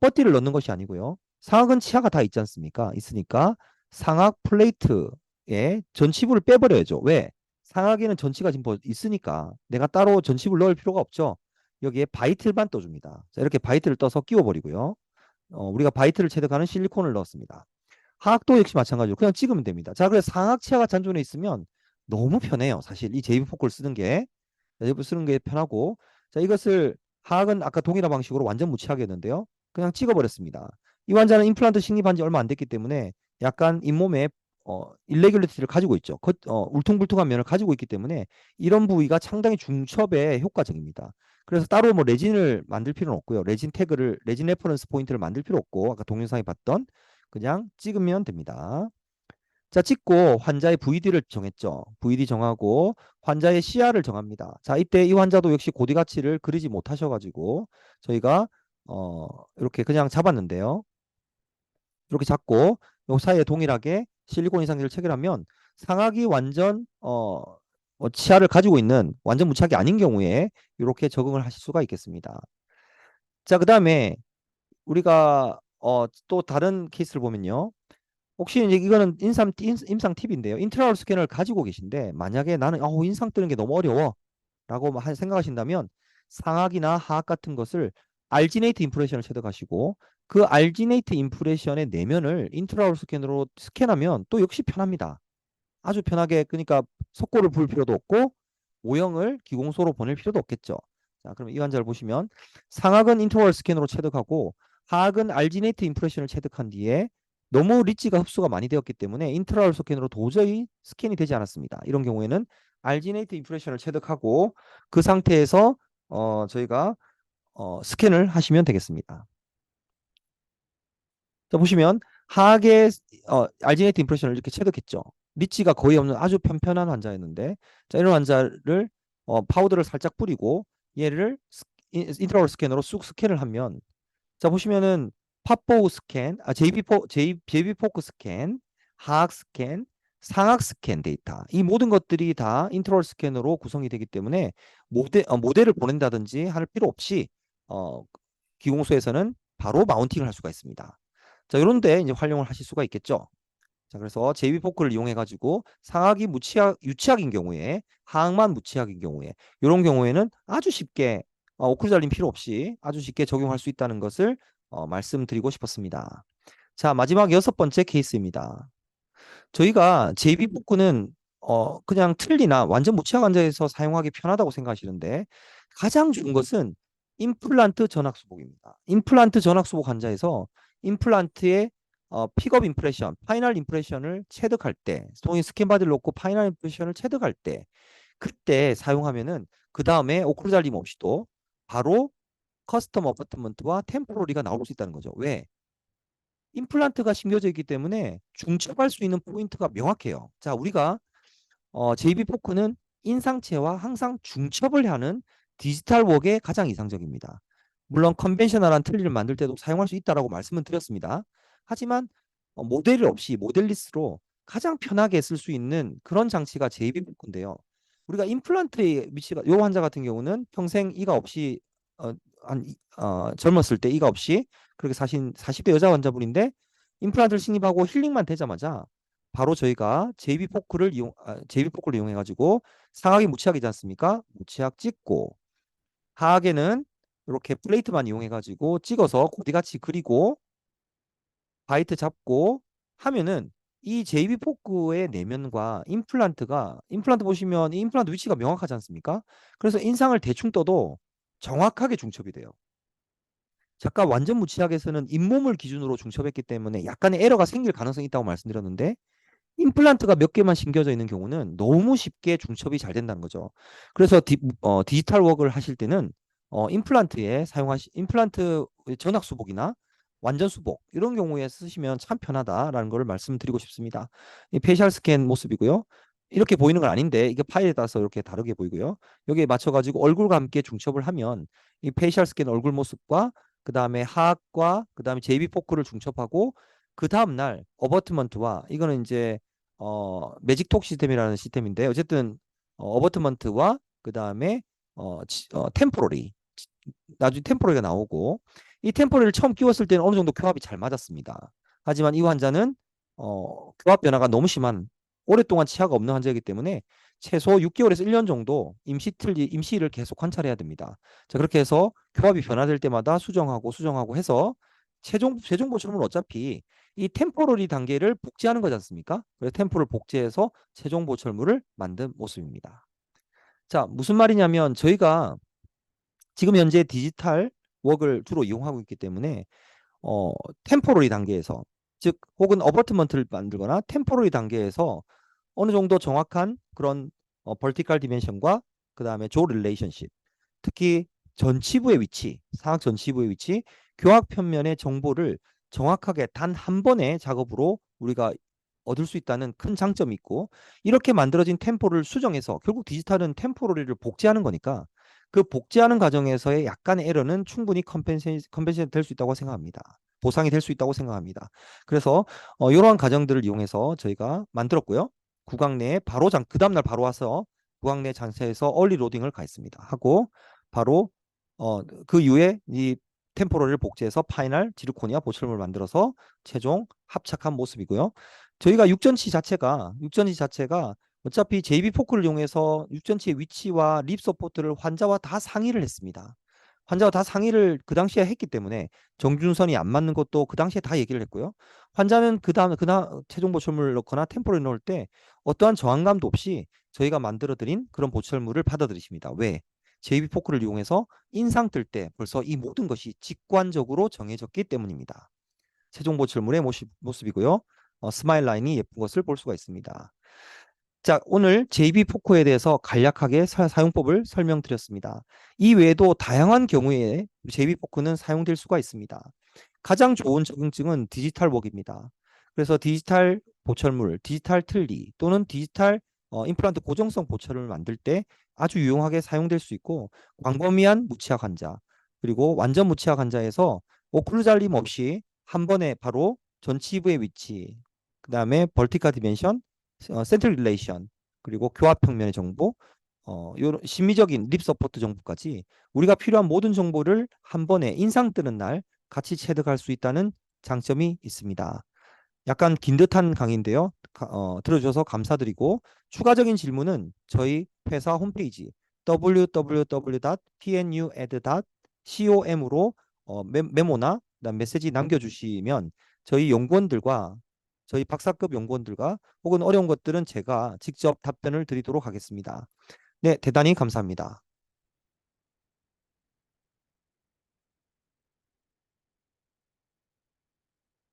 뻗띠를 넣는 것이 아니고요. 상악은 치아가 다 있지 않습니까? 있으니까 상악 플레이트에 전치부를 빼버려야죠. 왜? 상악에는 전치가 지금 있으니까 내가 따로 전치부를 넣을 필요가 없죠. 여기에 바이틀만 떠줍니다. 자, 이렇게 바이트를 떠서 끼워버리고요. 우리가 바이트를 체득하는 실리콘을 넣었습니다. 하악도 역시 마찬가지로 그냥 찍으면 됩니다. 자, 그래서 상악 치아가 잔존해 있으면 너무 편해요. 사실 이 제이비 포크를 쓰는 게 편하고 자, 이것을 하악은 아까 동일한 방식으로 완전 무치하게 했는데요. 그냥 찍어버렸습니다. 이 환자는 임플란트 식립한 지 얼마 안 됐기 때문에 약간 잇몸에 일레귤리티를 가지고 있죠. 울퉁불퉁한 면을 가지고 있기 때문에 이런 부위가 상당히 중첩에 효과적입니다. 그래서 따로 뭐 레진을 만들 필요는 없고요. 레진 레퍼런스 포인트를 만들 필요 없고 아까 동영상에 봤던 그냥 찍으면 됩니다. 자, 찍고 환자의 VD를 정했죠. VD 정하고 환자의 CR을 정합니다. 자, 이때 이 환자도 역시 고디 가치를 그리지 못하셔가지고 저희가 이렇게 그냥 잡았는데요. 이렇게 잡고 요 사이에 동일하게 실리콘 이상기를 체결하면 상악이 완전 치아를 가지고 있는 완전 무착이 아닌 경우에 이렇게 적응을 하실 수가 있겠습니다. 자, 그 다음에 우리가 또 다른 케이스를 보면요. 혹시 이제 이거는 임상 팁인데요. 인트라올 스캐너를 가지고 계신데 만약에 나는 인상 뜨는 게 너무 어려워 라고 생각하신다면 상악이나 하악 같은 것을 알지네이트 임프레션을 체득하시고 그 알지네이트 임프레션의 내면을 인트라올 스캐너로 스캔하면 또 역시 편합니다. 아주 편하게 그러니까 속고를 부을 필요도 없고 모형을 기공소로 보낼 필요도 없겠죠. 자, 그럼 이 환자를 보시면 상악은 인트라올 스캐너로 체득하고 하악은 알지네이트 임프레션을 체득한 뒤에 너무 리치가 흡수가 많이 되었기 때문에 인트라올 스캔으로 도저히 스캔이 되지 않았습니다. 이런 경우에는 알지네이트 임프레션을 체득하고 그 상태에서 저희가 스캔을 하시면 되겠습니다. 자, 보시면 하악의 알지네이트 임프레션을 이렇게 체득했죠. 리치가 거의 없는 아주 편편한 환자였는데 자, 이런 환자를 파우더를 살짝 뿌리고 얘를 인트라올 스캐너로 쑥 스캔을 하면 자, 보시면은 팝보우 스캔, JB 포크 스캔, 하악 스캔, 상악 스캔 데이터. 이 모든 것들이 다 인트롤 스캐너로 구성이 되기 때문에 모델을 보낸다든지 할 필요 없이 기공소에서는 바로 마운팅을 할 수가 있습니다. 자, 이런데 이제 활용을 하실 수가 있겠죠. 자, 그래서 JB 포크를 이용해 가지고 상하이 유치학인 경우에, 하악만 무치학인 경우에, 이런 경우에는 아주 쉽게 오클 잘림 필요 없이 아주 쉽게 적용할 수 있다는 것을 말씀드리고 싶었습니다. 자, 마지막 6번째 케이스입니다. 저희가 JB 포크는 그냥 틀니나 완전 무취학 환자에서 사용하기 편하다고 생각하시는데, 가장 좋은 것은 임플란트 전학수복입니다. 임플란트 전학수복 환자에서 임플란트의 픽업 임프레션, 파이널 임프레션을 체득할 때, 소위 스캔바디를 놓고 파이널 임프레션을 체득할 때, 그때 사용하면은 그 다음에 오클루잘림 없이도 바로 커스텀 어파트먼트와 템포러리가 나올 수 있다는 거죠. 왜? 임플란트가 심겨져 있기 때문에 중첩할 수 있는 포인트가 명확해요. 자, 우리가 JB 포크는 인상체와 항상 중첩을 하는 디지털 웍에 가장 이상적입니다. 물론 컨벤셔널한 틀니를 만들 때도 사용할 수 있다라고 말씀을 드렸습니다. 하지만 모델 없이 모델리스로 가장 편하게 쓸 수 있는 그런 장치가 JB 포크인데요. 우리가 임플란트의 위치가, 요 환자 같은 경우는 평생 이가 없이 어, 젊었을 때 이가 없이 그렇게 사신 40대 여자 환자분인데, 임플란트를 식립하고 힐링만 되자마자 바로 저희가 JB 포크를 이용해 가지고 상하이 무치학이지 않습니까? 무치학 찍고, 하악에는 이렇게 플레이트만 이용해 가지고 찍어서 고디같이 그리고 바이트 잡고 하면은, 이 JB 포크의 내면과 임플란트 보시면 이 임플란트 위치가 명확하지 않습니까? 그래서 인상을 대충 떠도 정확하게 중첩이 돼요. 잠깐 완전 무취학에서는 잇몸을 기준으로 중첩했기 때문에 약간의 에러가 생길 가능성이 있다고 말씀드렸는데, 임플란트가 몇 개만 심겨져 있는 경우는 너무 쉽게 중첩이 잘 된다는 거죠. 그래서 디지털 웍을 하실 때는 임플란트 전학 수복이나 완전 수복 이런 경우에 쓰시면 참 편하다라는 걸 말씀드리고 싶습니다. 이 페이셜 스캔 모습이고요. 이렇게 보이는 건 아닌데 이게 파일에 따라서 이렇게 다르게 보이고요. 여기에 맞춰가지고 얼굴과 함께 중첩을 하면 이 페이셜 스캔 얼굴 모습과 그 다음에 하악과 그 다음에 JB 포크를 중첩하고, 그 다음 날 어버트먼트와, 이거는 이제 매직톡 시스템이라는 시스템인데, 어쨌든 어버트먼트와 그 다음에 템포러리, 나중에 템포러리가 나오고, 이 템포러리를 처음 끼웠을 때는 어느 정도 교합이 잘 맞았습니다. 하지만 이 환자는 교합 변화가 너무 심한, 오랫동안 치아가 없는 환자이기 때문에 최소 6개월에서 1년 정도 임시를 계속 관찰해야 됩니다. 자, 그렇게 해서 교합이 변화될 때마다 수정하고 해서 최종 보철물은 어차피 이 템포러리 단계를 복제하는 거지 않습니까? 그래서 템포를 복제해서 최종 보철물을 만든 모습입니다. 자, 무슨 말이냐면 저희가 지금 현재 디지털 웍을 주로 이용하고 있기 때문에 템포러리 단계에서, 즉 혹은 어버트먼트를 만들거나 템포러리 단계에서 어느 정도 정확한 그런 벌티컬 디멘션과 그 다음에 조 릴레이션십, 특히 전치부의 위치, 사각 전치부의 위치, 교합 편면의 정보를 정확하게 단 한 번의 작업으로 우리가 얻을 수 있다는 큰 장점이 있고, 이렇게 만들어진 템포를 수정해서, 결국 디지털은 템포러리를 복제하는 거니까 그 복제하는 과정에서의 약간의 에러는 충분히 컴펜세이션 될 수 있다고 생각합니다. 보상이 될 수 있다고 생각합니다. 그래서 이러한 과정들을 이용해서 저희가 만들었고요. 구강 내에 바로 그 다음날 바로 와서 구강 내 장소에서 얼리 로딩을 가했습니다. 하고 바로 그 이후에 이 템포러를 복제해서 파이널 지르코니아 보철물을 만들어서 최종 합착한 모습이고요. 저희가 육전치 자체가 어차피 JB 포크를 이용해서 육전치의 위치와 립 서포트를 환자와 다 상의를 했습니다. 환자와 다 상의를 그 당시에 했기 때문에 정준선이 안 맞는 것도 그 당시에 다 얘기를 했고요. 환자는 그다음 최종 보철물을 넣거나 템포를 넣을 때 어떠한 저항감도 없이 저희가 만들어드린 그런 보철물을 받아들이십니다. 왜? JB 포크를 이용해서 인상 뜰 때 벌써 이 모든 것이 직관적으로 정해졌기 때문입니다. 최종 보철물의 모습이고요. 스마일 라인이 예쁜 것을 볼 수가 있습니다. 자, 오늘 JB 포크에 대해서 간략하게 사용법을 설명드렸습니다. 이 외에도 다양한 경우에 JB 포크는 사용될 수가 있습니다. 가장 좋은 적응증은 디지털 웍입니다. 그래서 디지털 보철물, 디지털 틀니 또는 디지털 임플란트 고정성 보철을 만들 때 아주 유용하게 사용될 수 있고, 광범위한 무치학 환자 그리고 완전 무치학 환자에서 오클루잘림 없이 한 번에 바로 전치부의 위치, 그 다음에 벌티컬 디멘션, 센트럴 릴레이션, 그리고 교합 평면의 정보, 요런 심미적인 립 서포트 정보까지 우리가 필요한 모든 정보를 한 번에 인상 뜨는 날 같이 체득할 수 있다는 장점이 있습니다. 약간 긴 듯한 강의인데요. 들어주셔서 감사드리고 추가적인 질문은 저희 회사 홈페이지 www.pnued.com으로 메모나 그다음 메시지 남겨주시면 저희 연구원들과 저희 박사급 연구원들과 혹은 어려운 것들은 제가 직접 답변을 드리도록 하겠습니다. 네, 대단히 감사합니다.